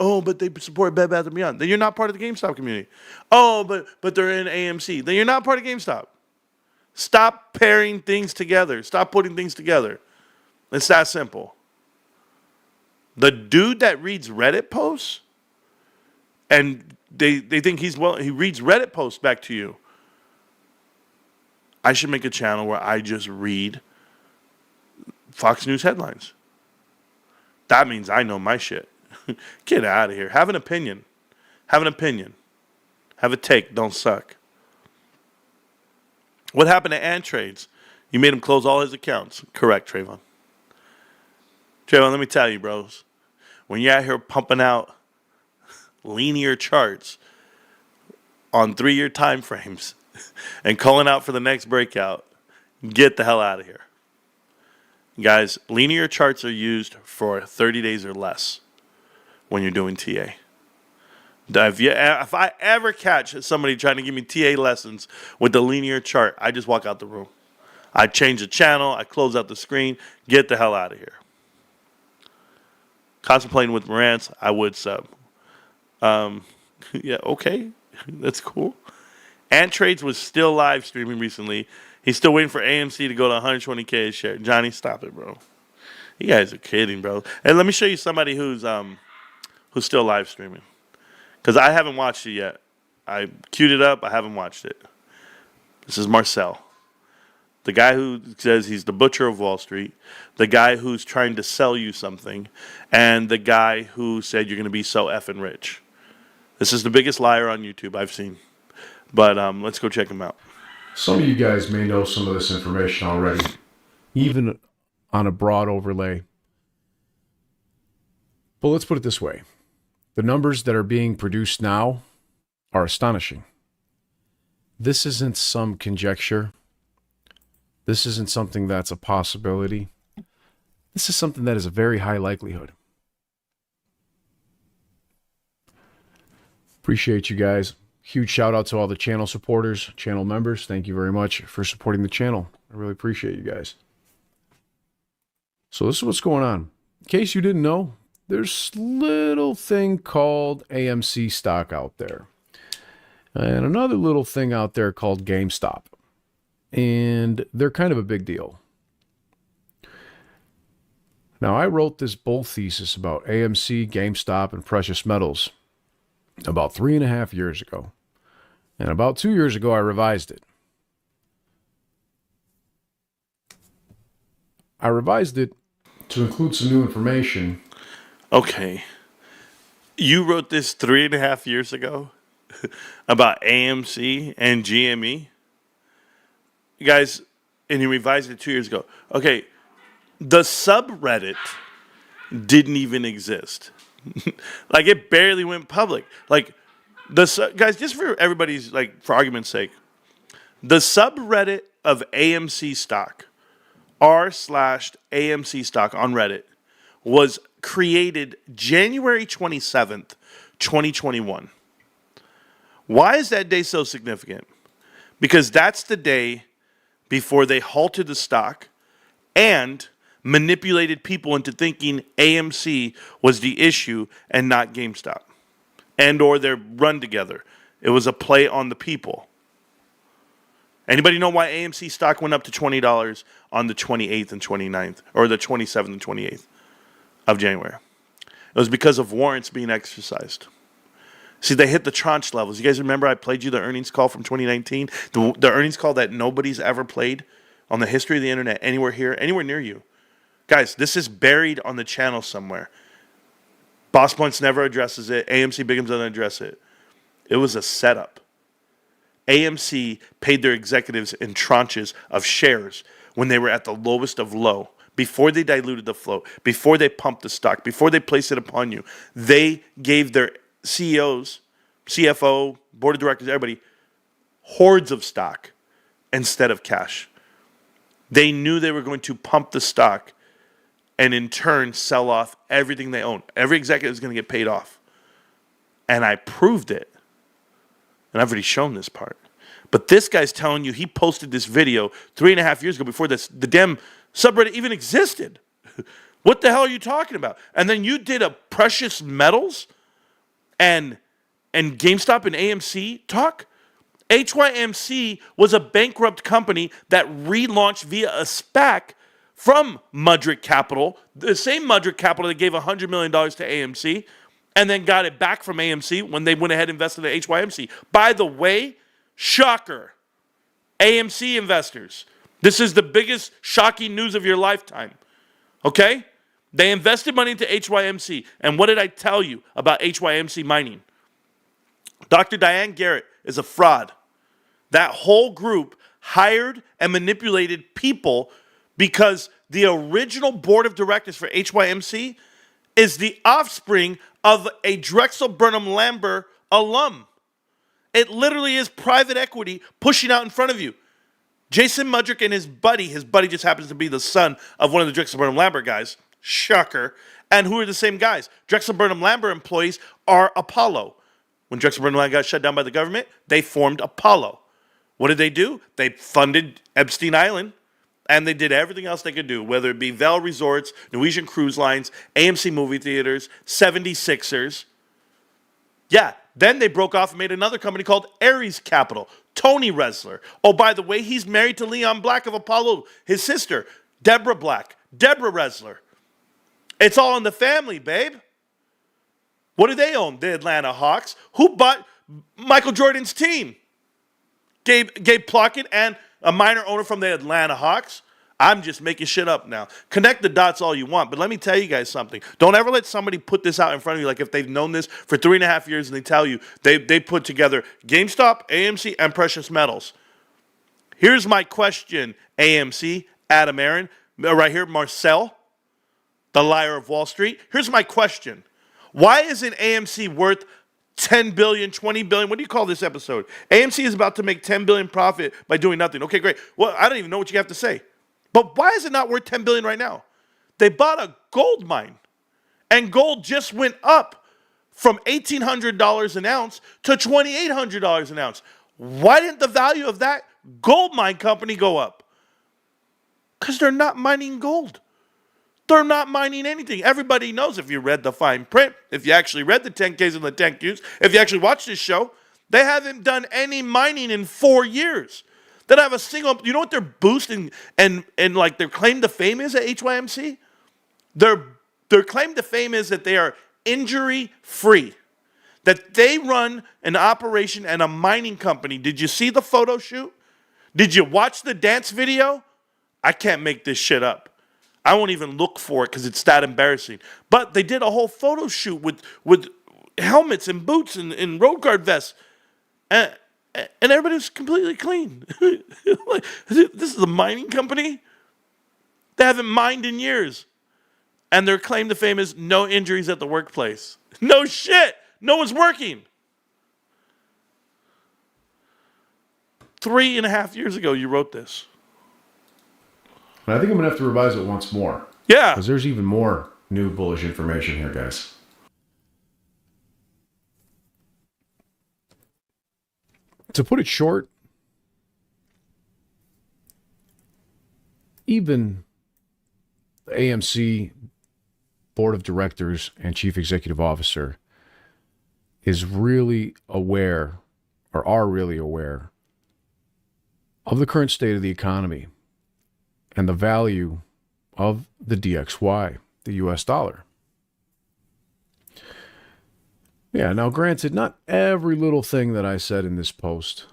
Oh, but they support Bed Bath & Beyond. Then you're not part of the GameStop community. Oh, but they're in AMC. Then you're not part of GameStop. Stop pairing things together. Stop putting things together. It's that simple. The dude that reads Reddit posts, and they think he reads Reddit posts back to you. I should make a channel where I just read Fox News headlines. That means I know my shit. Get out of here. Have an opinion. Have an opinion. Have a take. Don't suck. What happened to Antrades? You made him close all his accounts. Correct, Trayvon. Trayvon, let me tell you, bros. When you're out here pumping out linear charts on 3-year time frames and calling out for the next breakout, get the hell out of here. Guys, linear charts are used for 30 days or less when you're doing TA. If I ever catch somebody trying to give me TA lessons with the linear chart, I just walk out the room. I change the channel. I close out the screen. Get the hell out of here. Contemplating with Marantz, I would sub. Yeah, okay. That's cool. Antrades was still live streaming recently. He's still waiting for AMC to go to 120K a share. Johnny, stop it, bro. You guys are kidding, bro. And let me show you somebody who's still live streaming. Because I haven't watched it yet. I queued it up. I haven't watched it. This is Marcel. The guy who says he's the butcher of Wall Street. The guy who's trying to sell you something. And the guy who said you're going to be so effing rich. This is the biggest liar on YouTube I've seen. But let's go check him out. Some of you guys may know some of this information already, even on a broad overlay. But let's put it this way. The numbers that are being produced now are astonishing. This isn't some conjecture. This isn't something that's a possibility. This is something that is a very high likelihood. Appreciate you guys. Huge shout out to all the channel supporters, channel members. Thank you very much for supporting the channel. I really appreciate you guys. So this is what's going on. In case you didn't know, there's a little thing called AMC stock out there. And another little thing out there called GameStop. And they're kind of a big deal. Now, I wrote this bull thesis about AMC, GameStop, and precious metals about 3.5 years ago. And about 2 years ago, I revised it. I revised it to include some new information. Okay. You wrote this 3.5 years ago about AMC and GME? You guys, and you revised it 2 years ago. Okay. The subreddit didn't even exist. Like, it barely went public. Like, guys, just for everybody's, like, for argument's sake, the subreddit of AMC stock, r/AMC stock on Reddit, was created January 27th, 2021. Why is that day so significant? Because that's the day before they halted the stock and manipulated people into thinking AMC was the issue and not GameStop, and or their run together. It was a play on the people. Anybody know why AMC stock went up to $20 on the 28th and 29th, or the 27th and 28th of January? It was because of warrants being exercised. See, they hit the tranche levels. You guys remember I played you the earnings call from 2019? The earnings call that nobody's ever played on the history of the internet, anywhere here, anywhere near you. Guys, this is buried on the channel somewhere. Boss Points never addresses it. AMC Bigums doesn't address it. It was a setup. AMC paid their executives in tranches of shares when they were at the lowest of low, before they diluted the float, before they pumped the stock, before they placed it upon you. They gave their CEOs, CFO, board of directors, everybody, hordes of stock instead of cash. They knew they were going to pump the stock and in turn sell off everything they own. Every executive is going to get paid off. And I proved it. And I've already shown this part. But this guy's telling you he posted this video 3.5 years ago before the damn subreddit even existed. What the hell are you talking about? And then you did a precious metals and GameStop and AMC talk? HYMC was a bankrupt company that relaunched via a SPAC from Mudrick Capital, the same Mudrick Capital that gave $100 million to AMC, and then got it back from AMC when they went ahead and invested in HYMC. By the way, shocker, AMC investors, this is the biggest shocking news of your lifetime, okay? They invested money into HYMC, and what did I tell you about HYMC mining? Dr. Diane Garrett is a fraud. That whole group hired and manipulated people because the original board of directors for HYMC is the offspring of a Drexel Burnham Lambert alum. It literally is private equity pushing out in front of you. Jason Mudrick and his buddy just happens to be the son of one of the Drexel Burnham Lambert guys. Shocker. And who are the same guys? Drexel Burnham Lambert employees are Apollo. When Drexel Burnham Lambert got shut down by the government, they formed Apollo. What did they do? They funded Epstein Island, and they did everything else they could do, whether it be Val Resorts, Norwegian Cruise Lines, AMC movie theaters, 76ers. Yeah, then they broke off and made another company called Ares Capital. Tony Resler. Oh, by the way, he's married to Leon Black of Apollo, his sister, Deborah Black, Deborah Resler. It's all in the family, babe. What do they own? The Atlanta Hawks. Who bought Michael Jordan's team? Gabe Plotkin and a minor owner from the Atlanta Hawks. I'm just making shit up now. Connect the dots all you want, but let me tell you guys something. Don't ever let somebody put this out in front of you like if they've known this for 3.5 years and they tell you they put together GameStop, AMC, and precious metals. Here's my question, AMC, Adam Aaron, right here, Marcel, the liar of Wall Street. Here's my question. Why isn't AMC worth 10 billion, 20 billion? What do you call this episode? AMC is about to make 10 billion profit by doing nothing. Okay, great. Well, I don't even know what you have to say. But why is it not worth 10 billion right now? They bought a gold mine, and gold just went up from $1,800 an ounce to $2,800 an ounce. Why didn't the value of that gold mine company go up? Because they're not mining gold. They're not mining anything. Everybody knows, if you read the fine print, if you actually read the 10Ks and the 10Qs, if you actually watched this show, they haven't done any mining in 4 years. They don't have a single, you know what they're boosting and like their claim to fame is at HYMC? Their claim to fame is that they are injury-free. That they run an operation and a mining company. Did you see the photo shoot? Did you watch the dance video? I can't make this shit up. I won't even look for it because it's that embarrassing. But they did a whole photo shoot with helmets and boots and road guard vests. And everybody was completely clean. Like, this is a mining company? They haven't mined in years. And their claim to fame is no injuries at the workplace. No shit. No one's working. 3.5 years ago, you wrote this. And I think I'm going to have to revise it once more. Yeah. Because there's even more new bullish information here, guys. To put it short, even the AMC board of directors and chief executive officer is really aware, or are really aware, of the current state of the economy and the value of the DXY, the US dollar. Yeah, now granted, not every little thing that I said in this post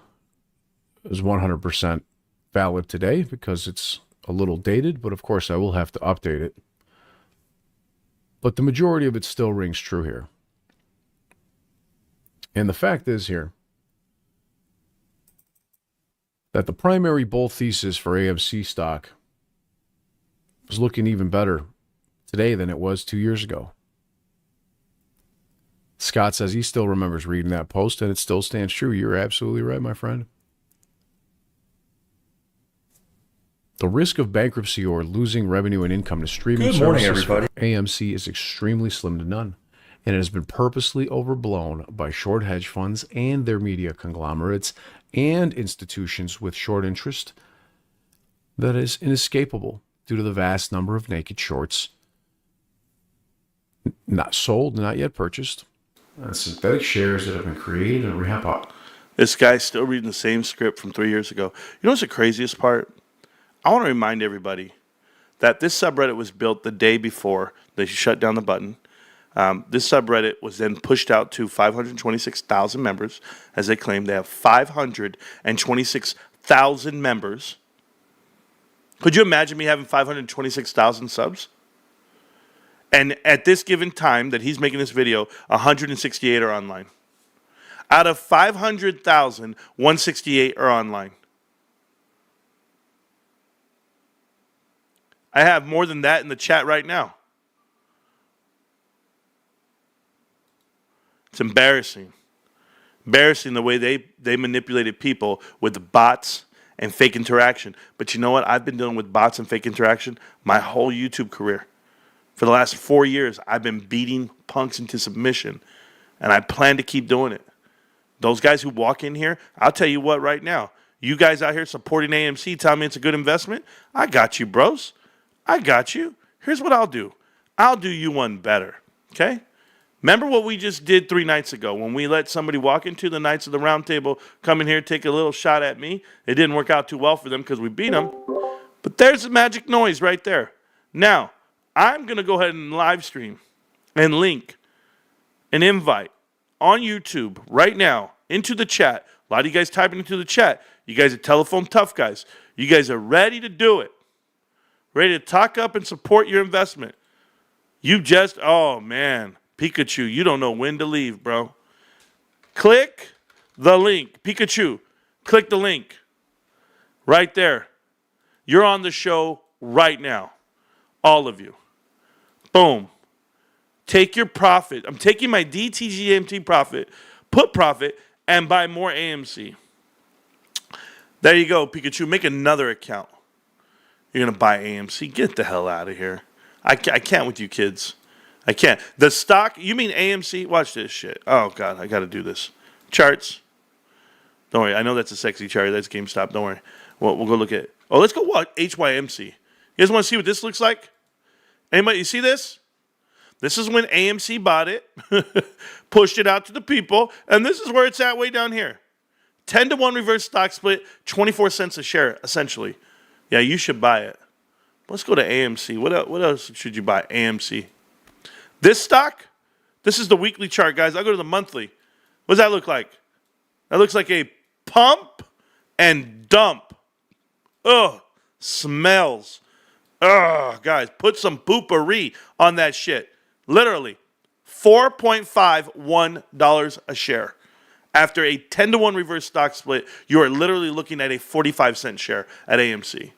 is 100% valid today because it's a little dated, but of course I will have to update it. But the majority of it still rings true here. And the fact is here that the primary bull thesis for AMC stock is looking even better today than it was 2 years ago. Scott says he still remembers reading that post and it still stands true. You're absolutely right, my friend. The risk of bankruptcy or losing revenue and income to streaming services for AMC is extremely slim to none, and it has been purposely overblown by short hedge funds and their media conglomerates and institutions with short interest that is inescapable due to the vast number of naked shorts not sold, not yet purchased, synthetic shares that have been created and rehab. This guy's still reading the same script from 3 years ago. You know what's the craziest part? I want to remind everybody that this subreddit was built the day before they shut down the button. This subreddit was then pushed out to 526,000 members, as they claim. They have 526,000 members. Could you imagine me having 526,000 subs? And at this given time that he's making this video, 168 are online. Out of 500,000, 168 are online. I have more than that in the chat right now. It's embarrassing. Embarrassing the way they manipulated people with bots and fake interaction. But you know what? I've been dealing with bots and fake interaction my whole YouTube career. For the last 4 years, I've been beating punks into submission, and I plan to keep doing it. Those guys who walk in here, I'll tell you what right now. You guys out here supporting AMC, telling me it's a good investment, I got you, bros. I got you. Here's what I'll do. I'll do you one better, okay? Remember what we just did 3 nights ago when we let somebody walk into the Knights of the Round Table, come in here, take a little shot at me? It didn't work out too well for them because we beat them. But there's the magic noise right there. Now, I'm going to go ahead and live stream and link an invite on YouTube right now into the chat. A lot of you guys typing into the chat. You guys are telephone tough guys. You guys are ready to do it. Ready to talk up and support your investment. You just, oh man, Pikachu, you don't know when to leave, bro. Click the link. Pikachu, click the link. Right there. You're on the show right now. All of you. Boom. Take your profit. I'm taking my DTGMT profit, put profit, and buy more AMC. There you go, Pikachu. Make another account. You're going to buy AMC. Get the hell out of here. I can't with you kids. I can't. The stock, you mean AMC? Watch this shit. Oh, God, I got to do this. Charts. Don't worry. I know that's a sexy chart. That's GameStop. Don't worry. We'll go look at it. Oh, let's go watch HYMC. You guys want to see what this looks like? Anybody, you see this? This is when AMC bought it, pushed it out to the people, and this is where it's at way down here. 10-to-1 reverse stock split, 24 cents a share, essentially. Yeah, you should buy it. Let's go to AMC. What else should you buy? AMC. This stock, this is the weekly chart, guys. I'll go to the monthly. What does that look like? That looks like a pump and dump. Ugh, smells. Ugh, guys, put some poopery on that shit. Literally, $4.51 a share. After a 10-to-1 reverse stock split, you are literally looking at a 45-cent share at AMC.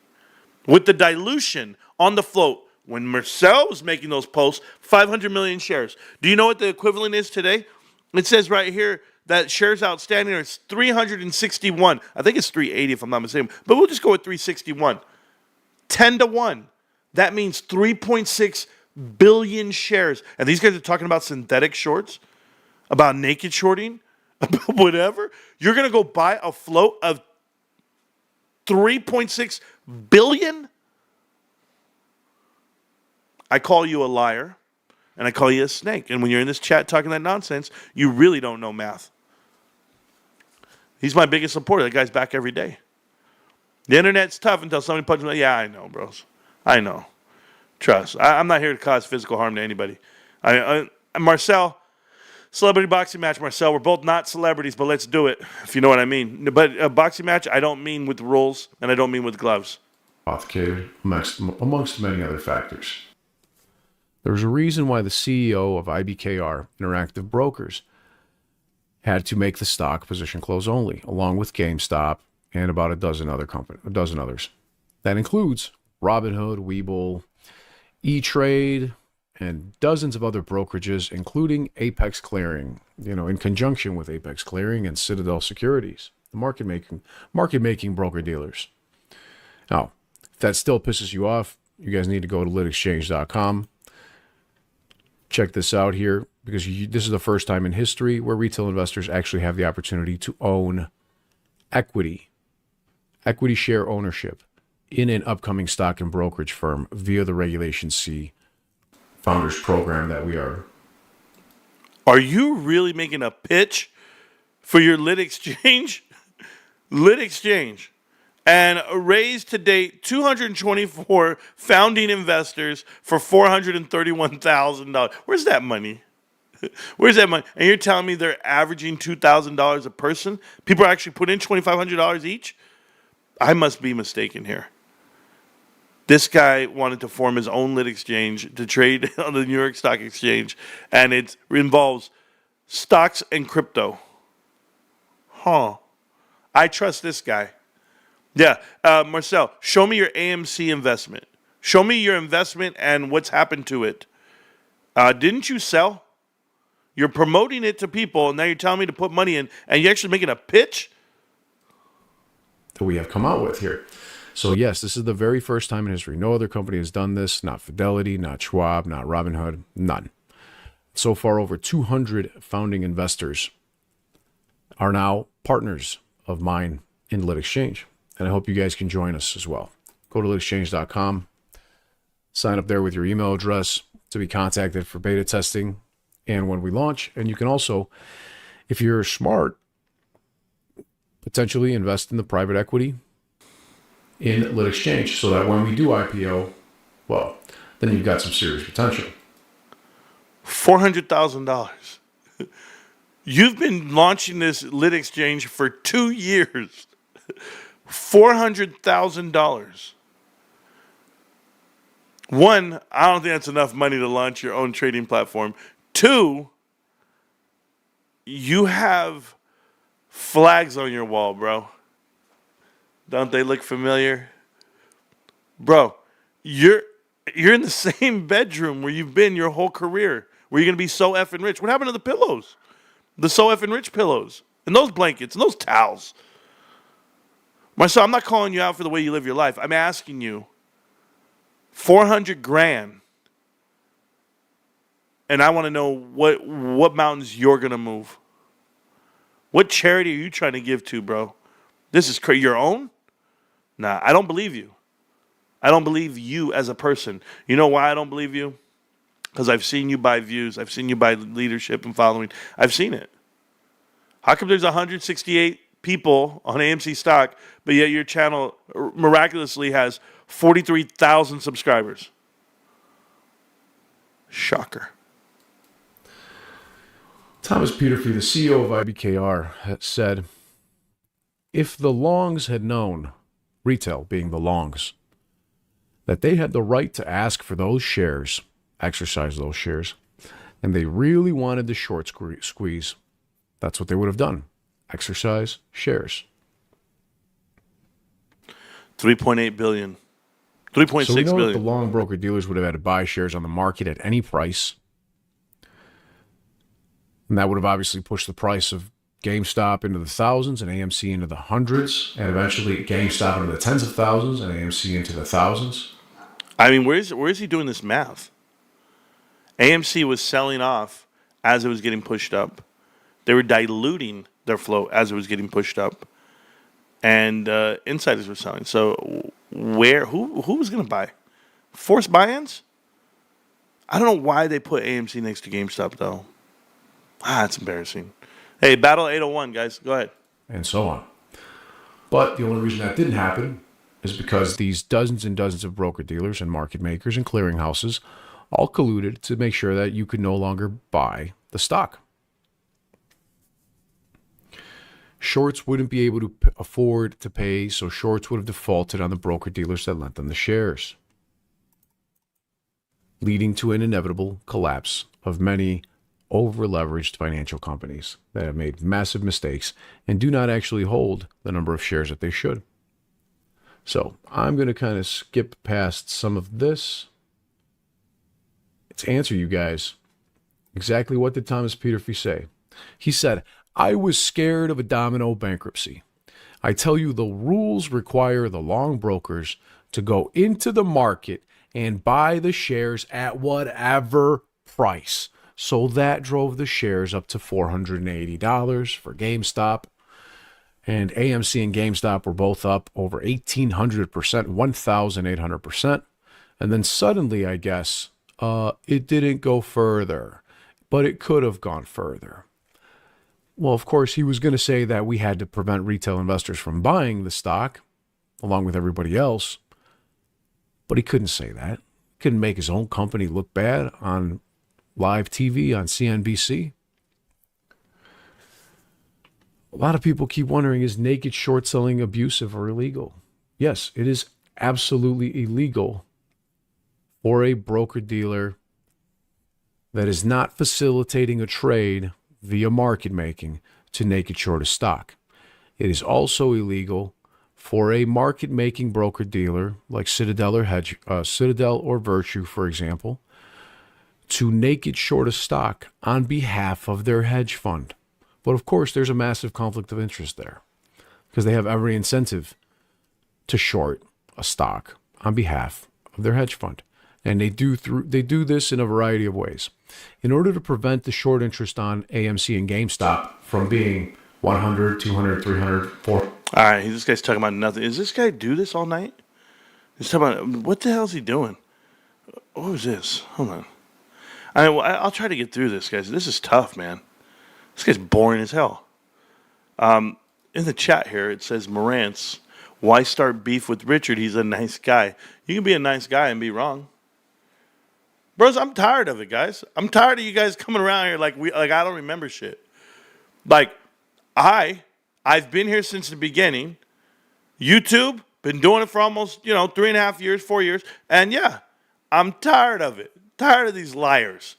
With the dilution on the float, when Marcel was making those posts, 500 million shares. Do you know what the equivalent is today? It says right here that shares outstanding are 361. I think it's 380 if I'm not mistaken, but we'll just go with 361. 10-to-1. That means 3.6 billion shares. And these guys are talking about synthetic shorts, about naked shorting, about whatever. You're going to go buy a float of 3.6 billion? I call you a liar, and I call you a snake. And when you're in this chat talking that nonsense, you really don't know math. He's my biggest supporter. That guy's back every day. The internet's tough until somebody punches me. Yeah, I know, bros. I know. Trust. I'm not here to cause physical harm to anybody. Marcel, celebrity boxing match, Marcel. We're both not celebrities, but let's do it, if you know what I mean. But a boxing match, I don't mean with rules, and I don't mean with gloves. Authenticated amongst many other factors. There's a reason why the CEO of IBKR Interactive Brokers had to make the stock position close only, along with GameStop and about a dozen others. That includes Robinhood, Webull, E-Trade, and dozens of other brokerages, including Apex Clearing, in conjunction with Apex Clearing and Citadel Securities, the market-making broker-dealers. Now, if that still pisses you off, you guys need to go to litexchange.com. Check this out here, because this is the first time in history where retail investors actually have the opportunity to own equity share ownership in an upcoming stock and brokerage firm via the Regulation C Founders Program that we are. Are you really making a pitch for your Lit Exchange? Lit Exchange. And raised to date 224 founding investors for $431,000. Where's that money? Where's that money? And you're telling me they're averaging $2,000 a person? People actually put in $2,500 each? I must be mistaken here. This guy wanted to form his own Lit Exchange to trade on the New York Stock Exchange, and it involves stocks and crypto. Huh. I trust this guy. Yeah, Marcel, show me your AMC investment. Show me your investment and what's happened to it. Didn't you sell? You're promoting it to people, and now you're telling me to put money in, and you're actually making a pitch? That we have come out with here. So yes, this is the very first time in history. No other company has done this. Not Fidelity, not Schwab, not Robinhood, none. So far, over 200 founding investors are now partners of mine in Lit Exchange. And I hope you guys can join us as well. Go to litexchange.com, sign up there with your email address to be contacted for beta testing and when we launch. And you can also, if you're smart, potentially invest in the private equity in Lit Exchange so that when we do IPO, well, then you've got some serious potential. $400,000. You've been launching this Lit Exchange for 2 years. $400,000. One, I don't think that's enough money to launch your own trading platform. Two, you have flags on your wall, bro. Don't they look familiar? Bro, you're in the same bedroom where you've been your whole career, where you're going to be so effing rich. What happened to the pillows? The so effing rich pillows and those blankets and those towels. Marcel, I'm not calling you out for the way you live your life. I'm asking you, $400,000 and I want to know what mountains you're going to move. What charity are you trying to give to, bro? This is crazy. Your own? Nah, I don't believe you. I don't believe you as a person. You know why I don't believe you? Because I've seen you buy views. I've seen you buy leadership and following. I've seen it. How come there's 168 people on AMC stock, but yet your channel miraculously has 43,000 subscribers? Shocker. Thomas Peterfy, the CEO of IBKR, said, if the longs had known, retail being the longs, that they had the right to ask for those shares, exercise those shares, and they really wanted the short squeeze, that's what they would have done. Exercise shares. 3.8 billion. 3.6 so we know billion. That the long broker dealers would have had to buy shares on the market at any price. And that would have obviously pushed the price of GameStop into the thousands and AMC into the hundreds, and eventually GameStop into the tens of thousands and AMC into the thousands. I mean, where is he doing this math? AMC was selling off as it was getting pushed up. They were diluting their float as it was getting pushed up, and insiders were selling. So who was going to buy? Forced buy-ins? I don't know why they put AMC next to GameStop though. It's embarrassing. Hey, Battle 801, guys, go ahead. And so on. But the only reason that didn't happen is because these dozens and dozens of broker-dealers and market makers and clearinghouses all colluded to make sure that you could no longer buy the stock. Shorts wouldn't be able to afford to pay, so shorts would have defaulted on the broker-dealers that lent them the shares, leading to an inevitable collapse of many over-leveraged financial companies that have made massive mistakes and do not actually hold the number of shares that they should. So I'm going to kind of skip past some of this to answer you guys exactly what did Thomas Peterfy say. He said, I was scared of a domino bankruptcy. I tell you, the rules require the long brokers to go into the market and buy the shares at whatever price. So that drove the shares up to $480 for GameStop. And AMC and GameStop were both up over 1,800%, 1,800%. And then suddenly, I guess, it didn't go further, but it could have gone further. Well, of course, he was going to say that we had to prevent retail investors from buying the stock, along with everybody else. But he couldn't say that. He couldn't make his own company look bad on live TV on CNBC. A lot of people keep wondering, is naked short selling abusive or illegal? Yes, it is absolutely illegal for a broker-dealer that is not facilitating a trade via market making to naked short a stock. It is also illegal for a market making broker-dealer like Citadel or Virtue, for example, to naked short a stock on behalf of their hedge fund. But of course, there's a massive conflict of interest there because they have every incentive to short a stock on behalf of their hedge fund. And they do this in a variety of ways. In order to prevent the short interest on AMC and GameStop from being 100, 200, 300, 400. All right, this guy's talking about nothing. Is this guy do this all night? He's talking about, what the hell is he doing? What was this? Hold on. I'll try to get through this, guys. This is tough, man. This guy's boring as hell. In the chat here, it says, Marantz, why start beef with Richard? He's a nice guy. You can be a nice guy and be wrong. Bros, I'm tired of it, guys. I'm tired of you guys coming around here like I don't remember shit. Like, I've been here since the beginning. YouTube, been doing it for almost, 3.5 years, 4 years. And yeah, I'm tired of it. Tired of these liars.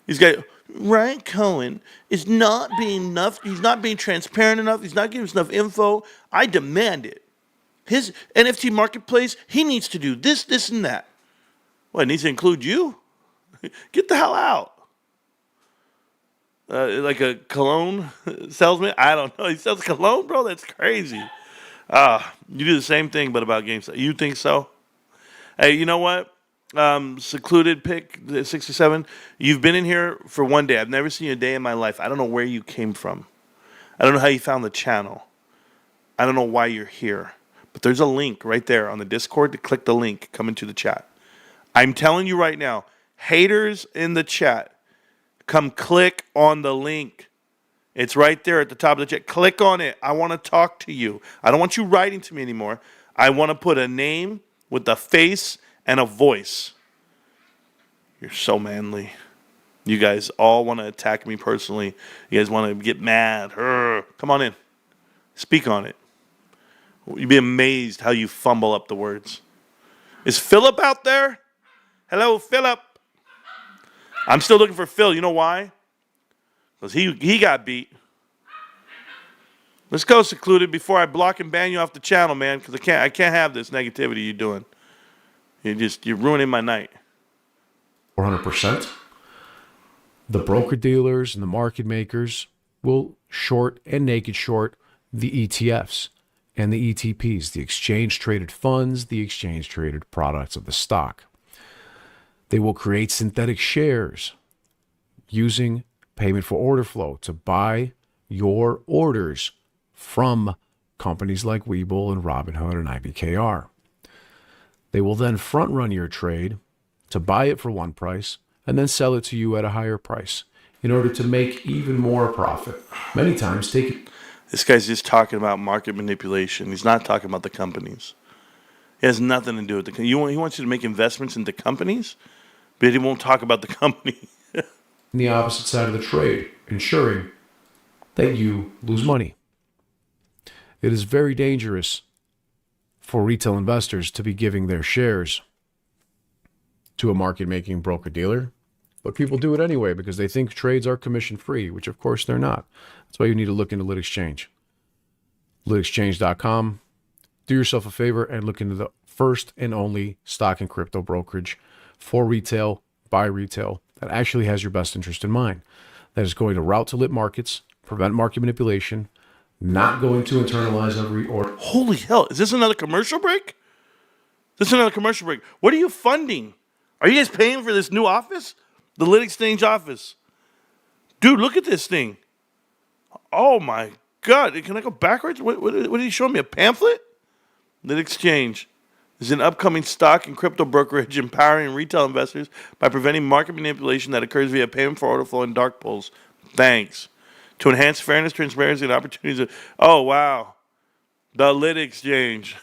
These guys, Ryan Cohen is not being enough. He's not being transparent enough. He's not giving us enough info. I demand it. His NFT marketplace, he needs to do this, this, and that. What, it needs to include you? Get the hell out. Like a cologne salesman? I don't know. He sells cologne, bro? That's crazy. You do the same thing, but about GameStop. You think so? Hey, you know what? Secluded pick 67. You've been in here for one day. I've never seen you a day in my life. I don't know where you came from. I don't know how you found the channel. I don't know why you're here. But there's a link right there on the Discord to click the link. Come into the chat. I'm telling you right now, haters in the chat, come click on the link. It's right there at the top of the chat. Click on it. I want to talk to you. I don't want you writing to me anymore. I want to put a name with a face and a voice. You're so manly. You guys all want to attack me personally. You guys want to get mad. Come on in. Speak on it. You'd be amazed how you fumble up the words. Is Philip out there? Hello, Philip. I'm still looking for Phil. You know why? Because he got beat. Let's go, Secluded, before I block and ban you off the channel, man, because I can't have this negativity you're doing. You're ruining my night. 400%. The broker dealers and the market makers will short and naked short the ETFs and the ETPs, the exchange traded funds, the exchange traded products of the stock. They will create synthetic shares using payment for order flow to buy your orders from companies like Webull and Robinhood and IBKR. They will then front run your trade to buy it for one price and then sell it to you at a higher price in order to make even more profit. Many times take it. This guy's just talking about market manipulation. He's not talking about the companies. It has nothing to do with he wants you to make investments into companies, but he won't talk about the company. The opposite side of the trade, ensuring that you lose money. It is very dangerous for retail investors to be giving their shares to a market-making broker-dealer, but people do it anyway because they think trades are commission-free, which of course they're not. That's why you need to look into Lit Exchange. LitExchange.com. Do yourself a favor and look into the first and only stock and crypto brokerage for retail, by retail, that actually has your best interest in mind. That is going to route to lit markets, prevent market manipulation, not going to internalize every order. Holy hell, is this another commercial break? This is another commercial break. What are you funding? Are you guys paying for this new office? The Lit Exchange office. Dude, look at this thing. Oh my God. Can I go backwards? What did he show me? A pamphlet? Lit Exchange is an upcoming stock and crypto brokerage empowering retail investors by preventing market manipulation that occurs via payment for order flow and dark pools. Thanks. To enhance fairness, transparency, and opportunities. Oh, wow. The Lit Exchange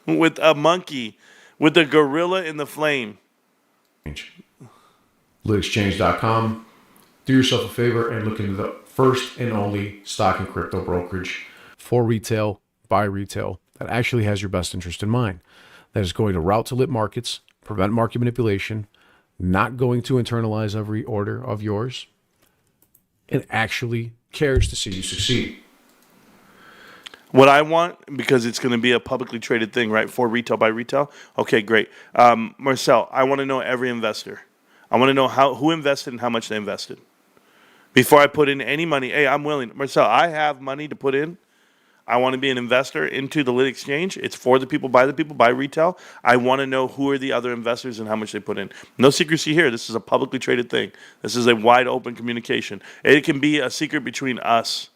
with a monkey, with a gorilla in the flame. LitExchange.com. Do yourself a favor and look into the first and only stock and crypto brokerage for retail, by retail, that actually has your best interest in mind. That is going to route to lit markets, prevent market manipulation, not going to internalize every order of yours, and actually cares to see you succeed. What I want, because it's going to be a publicly traded thing, right, for retail by retail. Okay, great. Marcel, I want to know every investor. I want to know who invested and how much they invested. Before I put in any money, hey, I'm willing. Marcel, I have money to put in. I want to be an investor into the Lit Exchange. It's for the people, by retail. I want to know who are the other investors and how much they put in. No secrecy here. This is a publicly traded thing. This is a wide open communication. It can be a secret between us,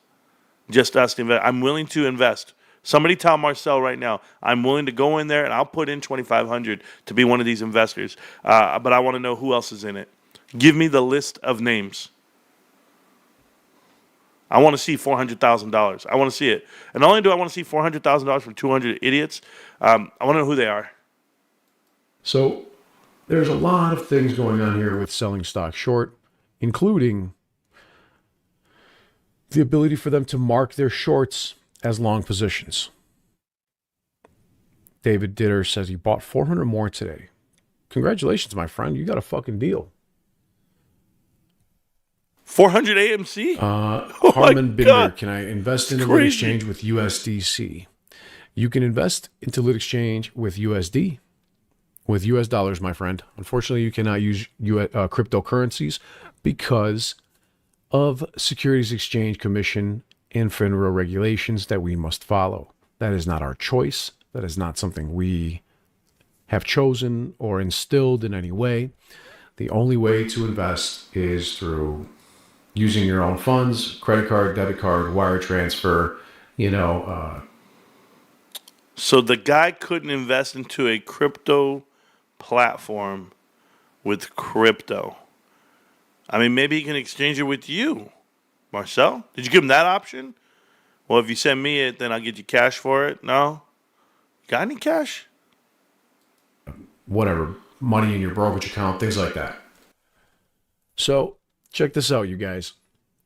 just us to invest. I'm willing to invest. Somebody tell Marcel right now, I'm willing to go in there and I'll put in $2,500 to be one of these investors. But I want to know who else is in it. Give me the list of names. I want to see $400,000. I want to see it. And not only do I want to see $400,000 from 200 idiots, I want to know who they are. So there's a lot of things going on here with selling stock short, including the ability for them to mark their shorts as long positions. David Ditter says he bought 400 more today. Congratulations, my friend. You got a fucking deal. 400 AMC? Harmon Binder, can I invest in a Lit Exchange with USDC? You can invest into Lit Exchange with USD, with US dollars, my friend. Unfortunately, you cannot use cryptocurrencies because of Securities Exchange Commission and FINRA regulations that we must follow. That is not our choice. That is not something we have chosen or instilled in any way. The only way to invest is through using your own funds, credit card, debit card, wire transfer, So the guy couldn't invest into a crypto platform with crypto. I mean, maybe he can exchange it with you, Marcel. Did you give him that option? Well, if you send me it, then I'll get you cash for it. No? Got any cash? whatever, money in your brokerage account, things like that. So check this out, you guys.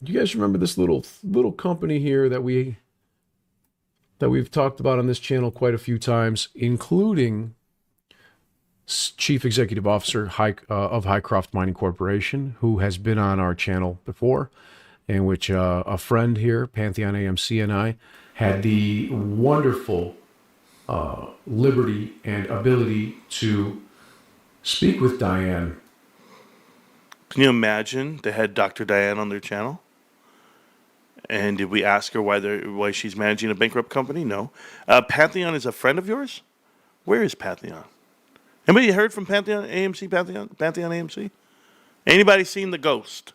You guys remember this little company here that we've talked about on this channel quite a few times, including Chief Executive Officer of Highcroft Mining Corporation, who has been on our channel before, in which a friend here, Pantheon AMC, and I had the wonderful liberty and ability to speak with Diane. Can you imagine they had Dr. Diane on their channel? And did we ask her why she's managing a bankrupt company? No. Pantheon is a friend of yours? Where is Pantheon? Anybody heard from Pantheon AMC? Pantheon AMC? Anybody seen the ghost?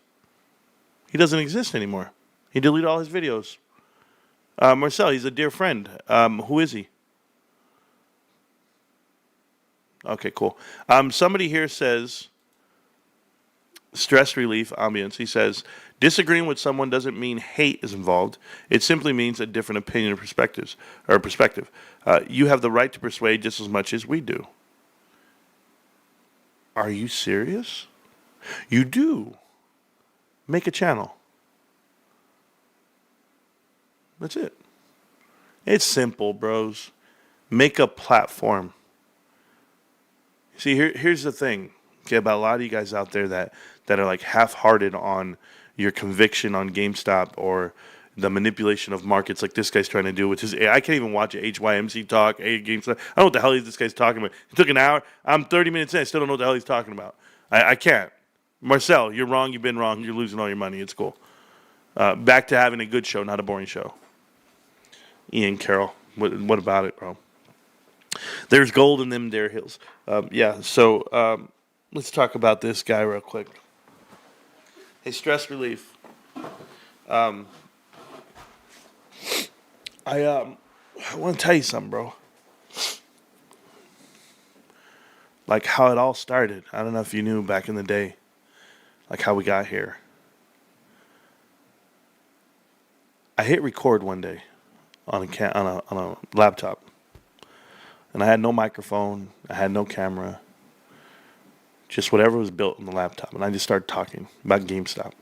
He doesn't exist anymore. He deleted all his videos. Marcel, he's a dear friend. Who is he? Okay, cool. Somebody here says, stress relief, ambience. He says, disagreeing with someone doesn't mean hate is involved. It simply means a different opinion or perspective. You have the right to persuade just as much as we do. Are you serious? You do. Make a channel. That's it. It's simple, bros. Make a platform. See, here's the thing, okay, about a lot of you guys out there that are like half-hearted on your conviction on GameStop or the manipulation of markets like this guy's trying to do with his... I can't even watch a HYMC talk, GameStop. I don't know what the hell this guy's talking about. It took an hour. I'm 30 minutes in. I still don't know what the hell he's talking about. I can't. Marcel, you're wrong. You've been wrong. You're losing all your money. It's cool. Back to having a good show, not a boring show. Ian Carroll, what about it, bro? There's gold in them there hills. So let's talk about this guy real quick. Hey, stress relief. I want to tell you something, bro. Like how it all started. I don't know if you knew back in the day, like how we got here. I hit record one day on a laptop, and I had no microphone. I had no camera. Just whatever was built on the laptop, and I just started talking about GameStop.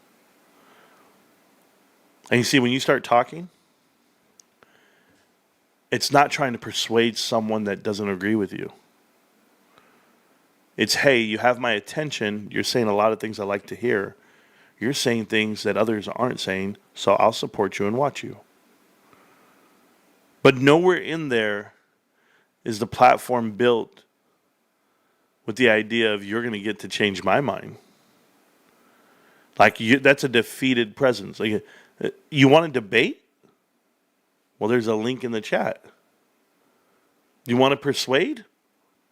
And you see, when you start talking, it's not trying to persuade someone that doesn't agree with you. It's, hey, you have my attention. You're saying a lot of things I like to hear. You're saying things that others aren't saying, so I'll support you and watch you. But nowhere in there is the platform built with the idea of you're going to get to change my mind. Like, that's a defeated presence. Like, you want to debate? Well, there's a link in the chat. You want to persuade?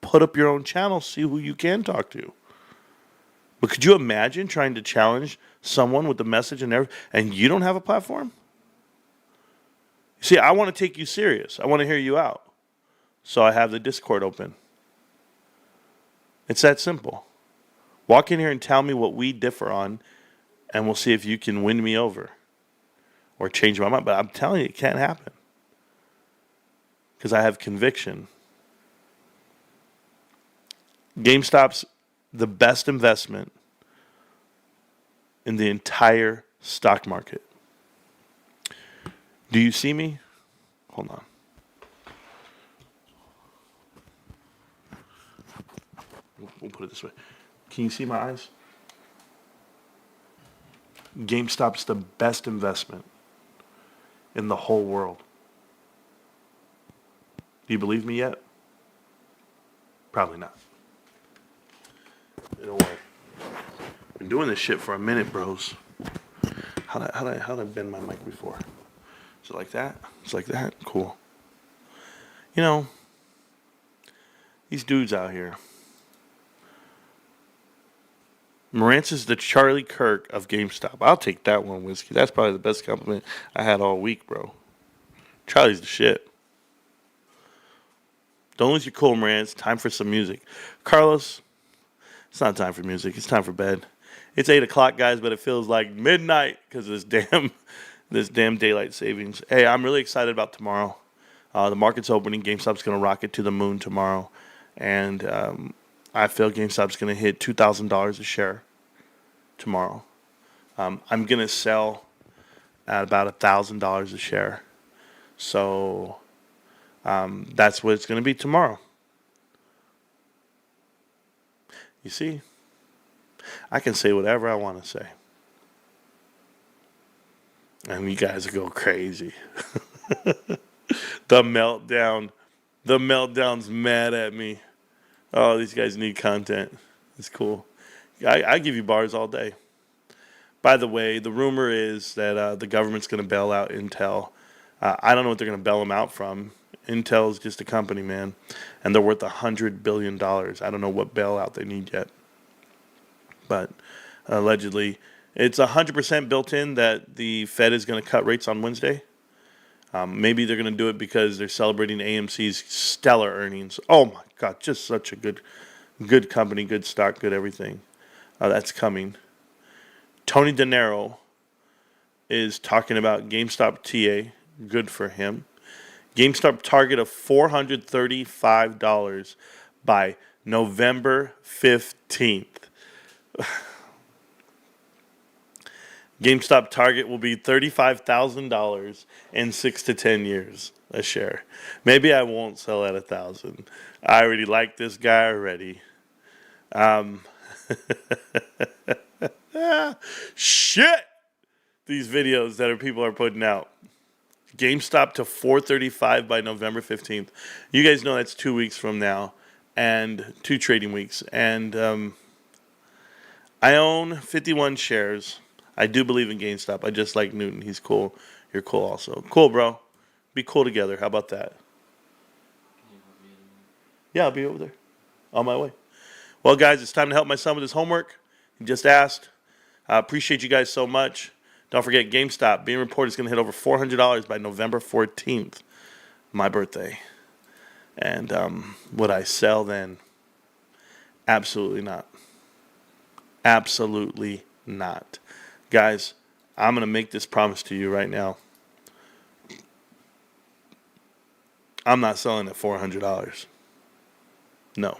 Put up your own channel, see who you can talk to. But could you imagine trying to challenge someone with the message and everything, and you don't have a platform? See, I want to take you serious. I want to hear you out. So I have the Discord open. It's that simple. Walk in here and tell me what we differ on, and we'll see if you can win me over or change my mind. But I'm telling you, it can't happen because I have conviction. GameStop's the best investment in the entire stock market. Do you see me? Hold on. We'll put it this way. Can you see my eyes? GameStop's the best investment in the whole world. Do you believe me yet? Probably not. Don't worry. Been doing this shit for a minute, bros. How'd I bend my mic before? Is it like that? It's like that? Cool. You These dudes out here. Marantz is the Charlie Kirk of GameStop. I'll take that one, Whiskey. That's probably the best compliment I had all week, bro. Charlie's the shit. Don't lose your cool, Marantz. Time for some music. Carlos, it's not time for music. It's time for bed. It's 8 o'clock, guys, but it feels like midnight because of this damn daylight savings. Hey, I'm really excited about tomorrow. The market's opening. GameStop's going to rocket to the moon tomorrow. And I feel GameStop's going to hit $2,000 a share tomorrow. I'm going to sell at about $1,000 a share. So that's what it's going to be tomorrow. You see, I can say whatever I want to say. And you guys will go crazy. The meltdown's mad at me. Oh, these guys need content. It's cool. I give you bars all day. By the way, the rumor is that the government's going to bail out Intel. I don't know what they're going to bail them out from. Intel's just a company, man. And they're worth $100 billion. I don't know what bailout they need yet. But allegedly, it's 100% built in that the Fed is going to cut rates on Wednesday. Maybe they're going to do it because they're celebrating AMC's stellar earnings. Oh, my God, just such a good company, good stock, good everything. That's coming. Tony De Niro is talking about GameStop TA. Good for him. GameStop target of $435 by November 15th. GameStop target will be $35,000 in 6 to 10 years a share. Maybe I won't sell at $1,000. I already like this guy already. Shit! These videos that people are putting out. GameStop to $435 by November 15th. You guys know that's 2 weeks from now, and 2 trading weeks. And I own 51 shares. I do believe in GameStop. I just like Newton. He's cool. You're cool also. Cool, bro. Be cool together. How about that? Yeah, I'll be over there. On my way. Well, guys, it's time to help my son with his homework. He just asked. I appreciate you guys so much. Don't forget, GameStop being reported is going to hit over $400 by November 14th, my birthday. And would I sell then? Absolutely not. Absolutely not. Guys, I'm going to make this promise to you right now. I'm not selling at $400. No.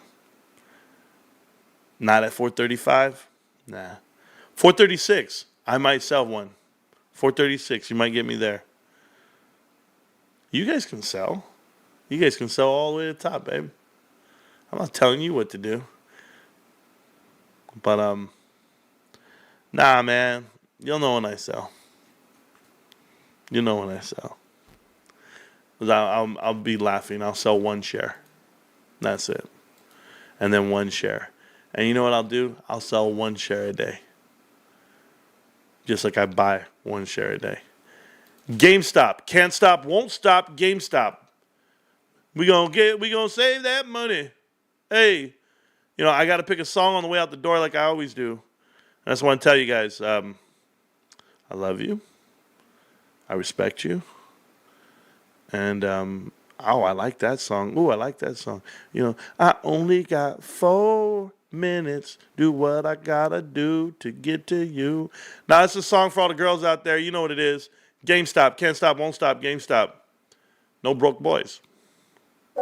Not at $435? Nah. $436. I might sell one. $436. You might get me there. You guys can sell. You guys can sell all the way to the top, babe. I'm not telling you what to do. But, nah, man. You'll know when I sell. You'll know when I sell. I'll be laughing. I'll sell 1 share. That's it. And then 1 share. And you know what I'll do? I'll sell 1 share a day. Just like I buy 1 share a day. GameStop. Can't stop, won't stop. GameStop. We gonna save that money. Hey, you know, I got to pick a song on the way out the door like I always do. I just want to tell you guys, I love you. I respect you. And, I like that song. Ooh, I like that song. You know, I only got 4 minutes. Do what I gotta do to get to you. Now, it's a song for all the girls out there. You know what it is. GameStop. Can't stop, won't stop. GameStop. No broke boys.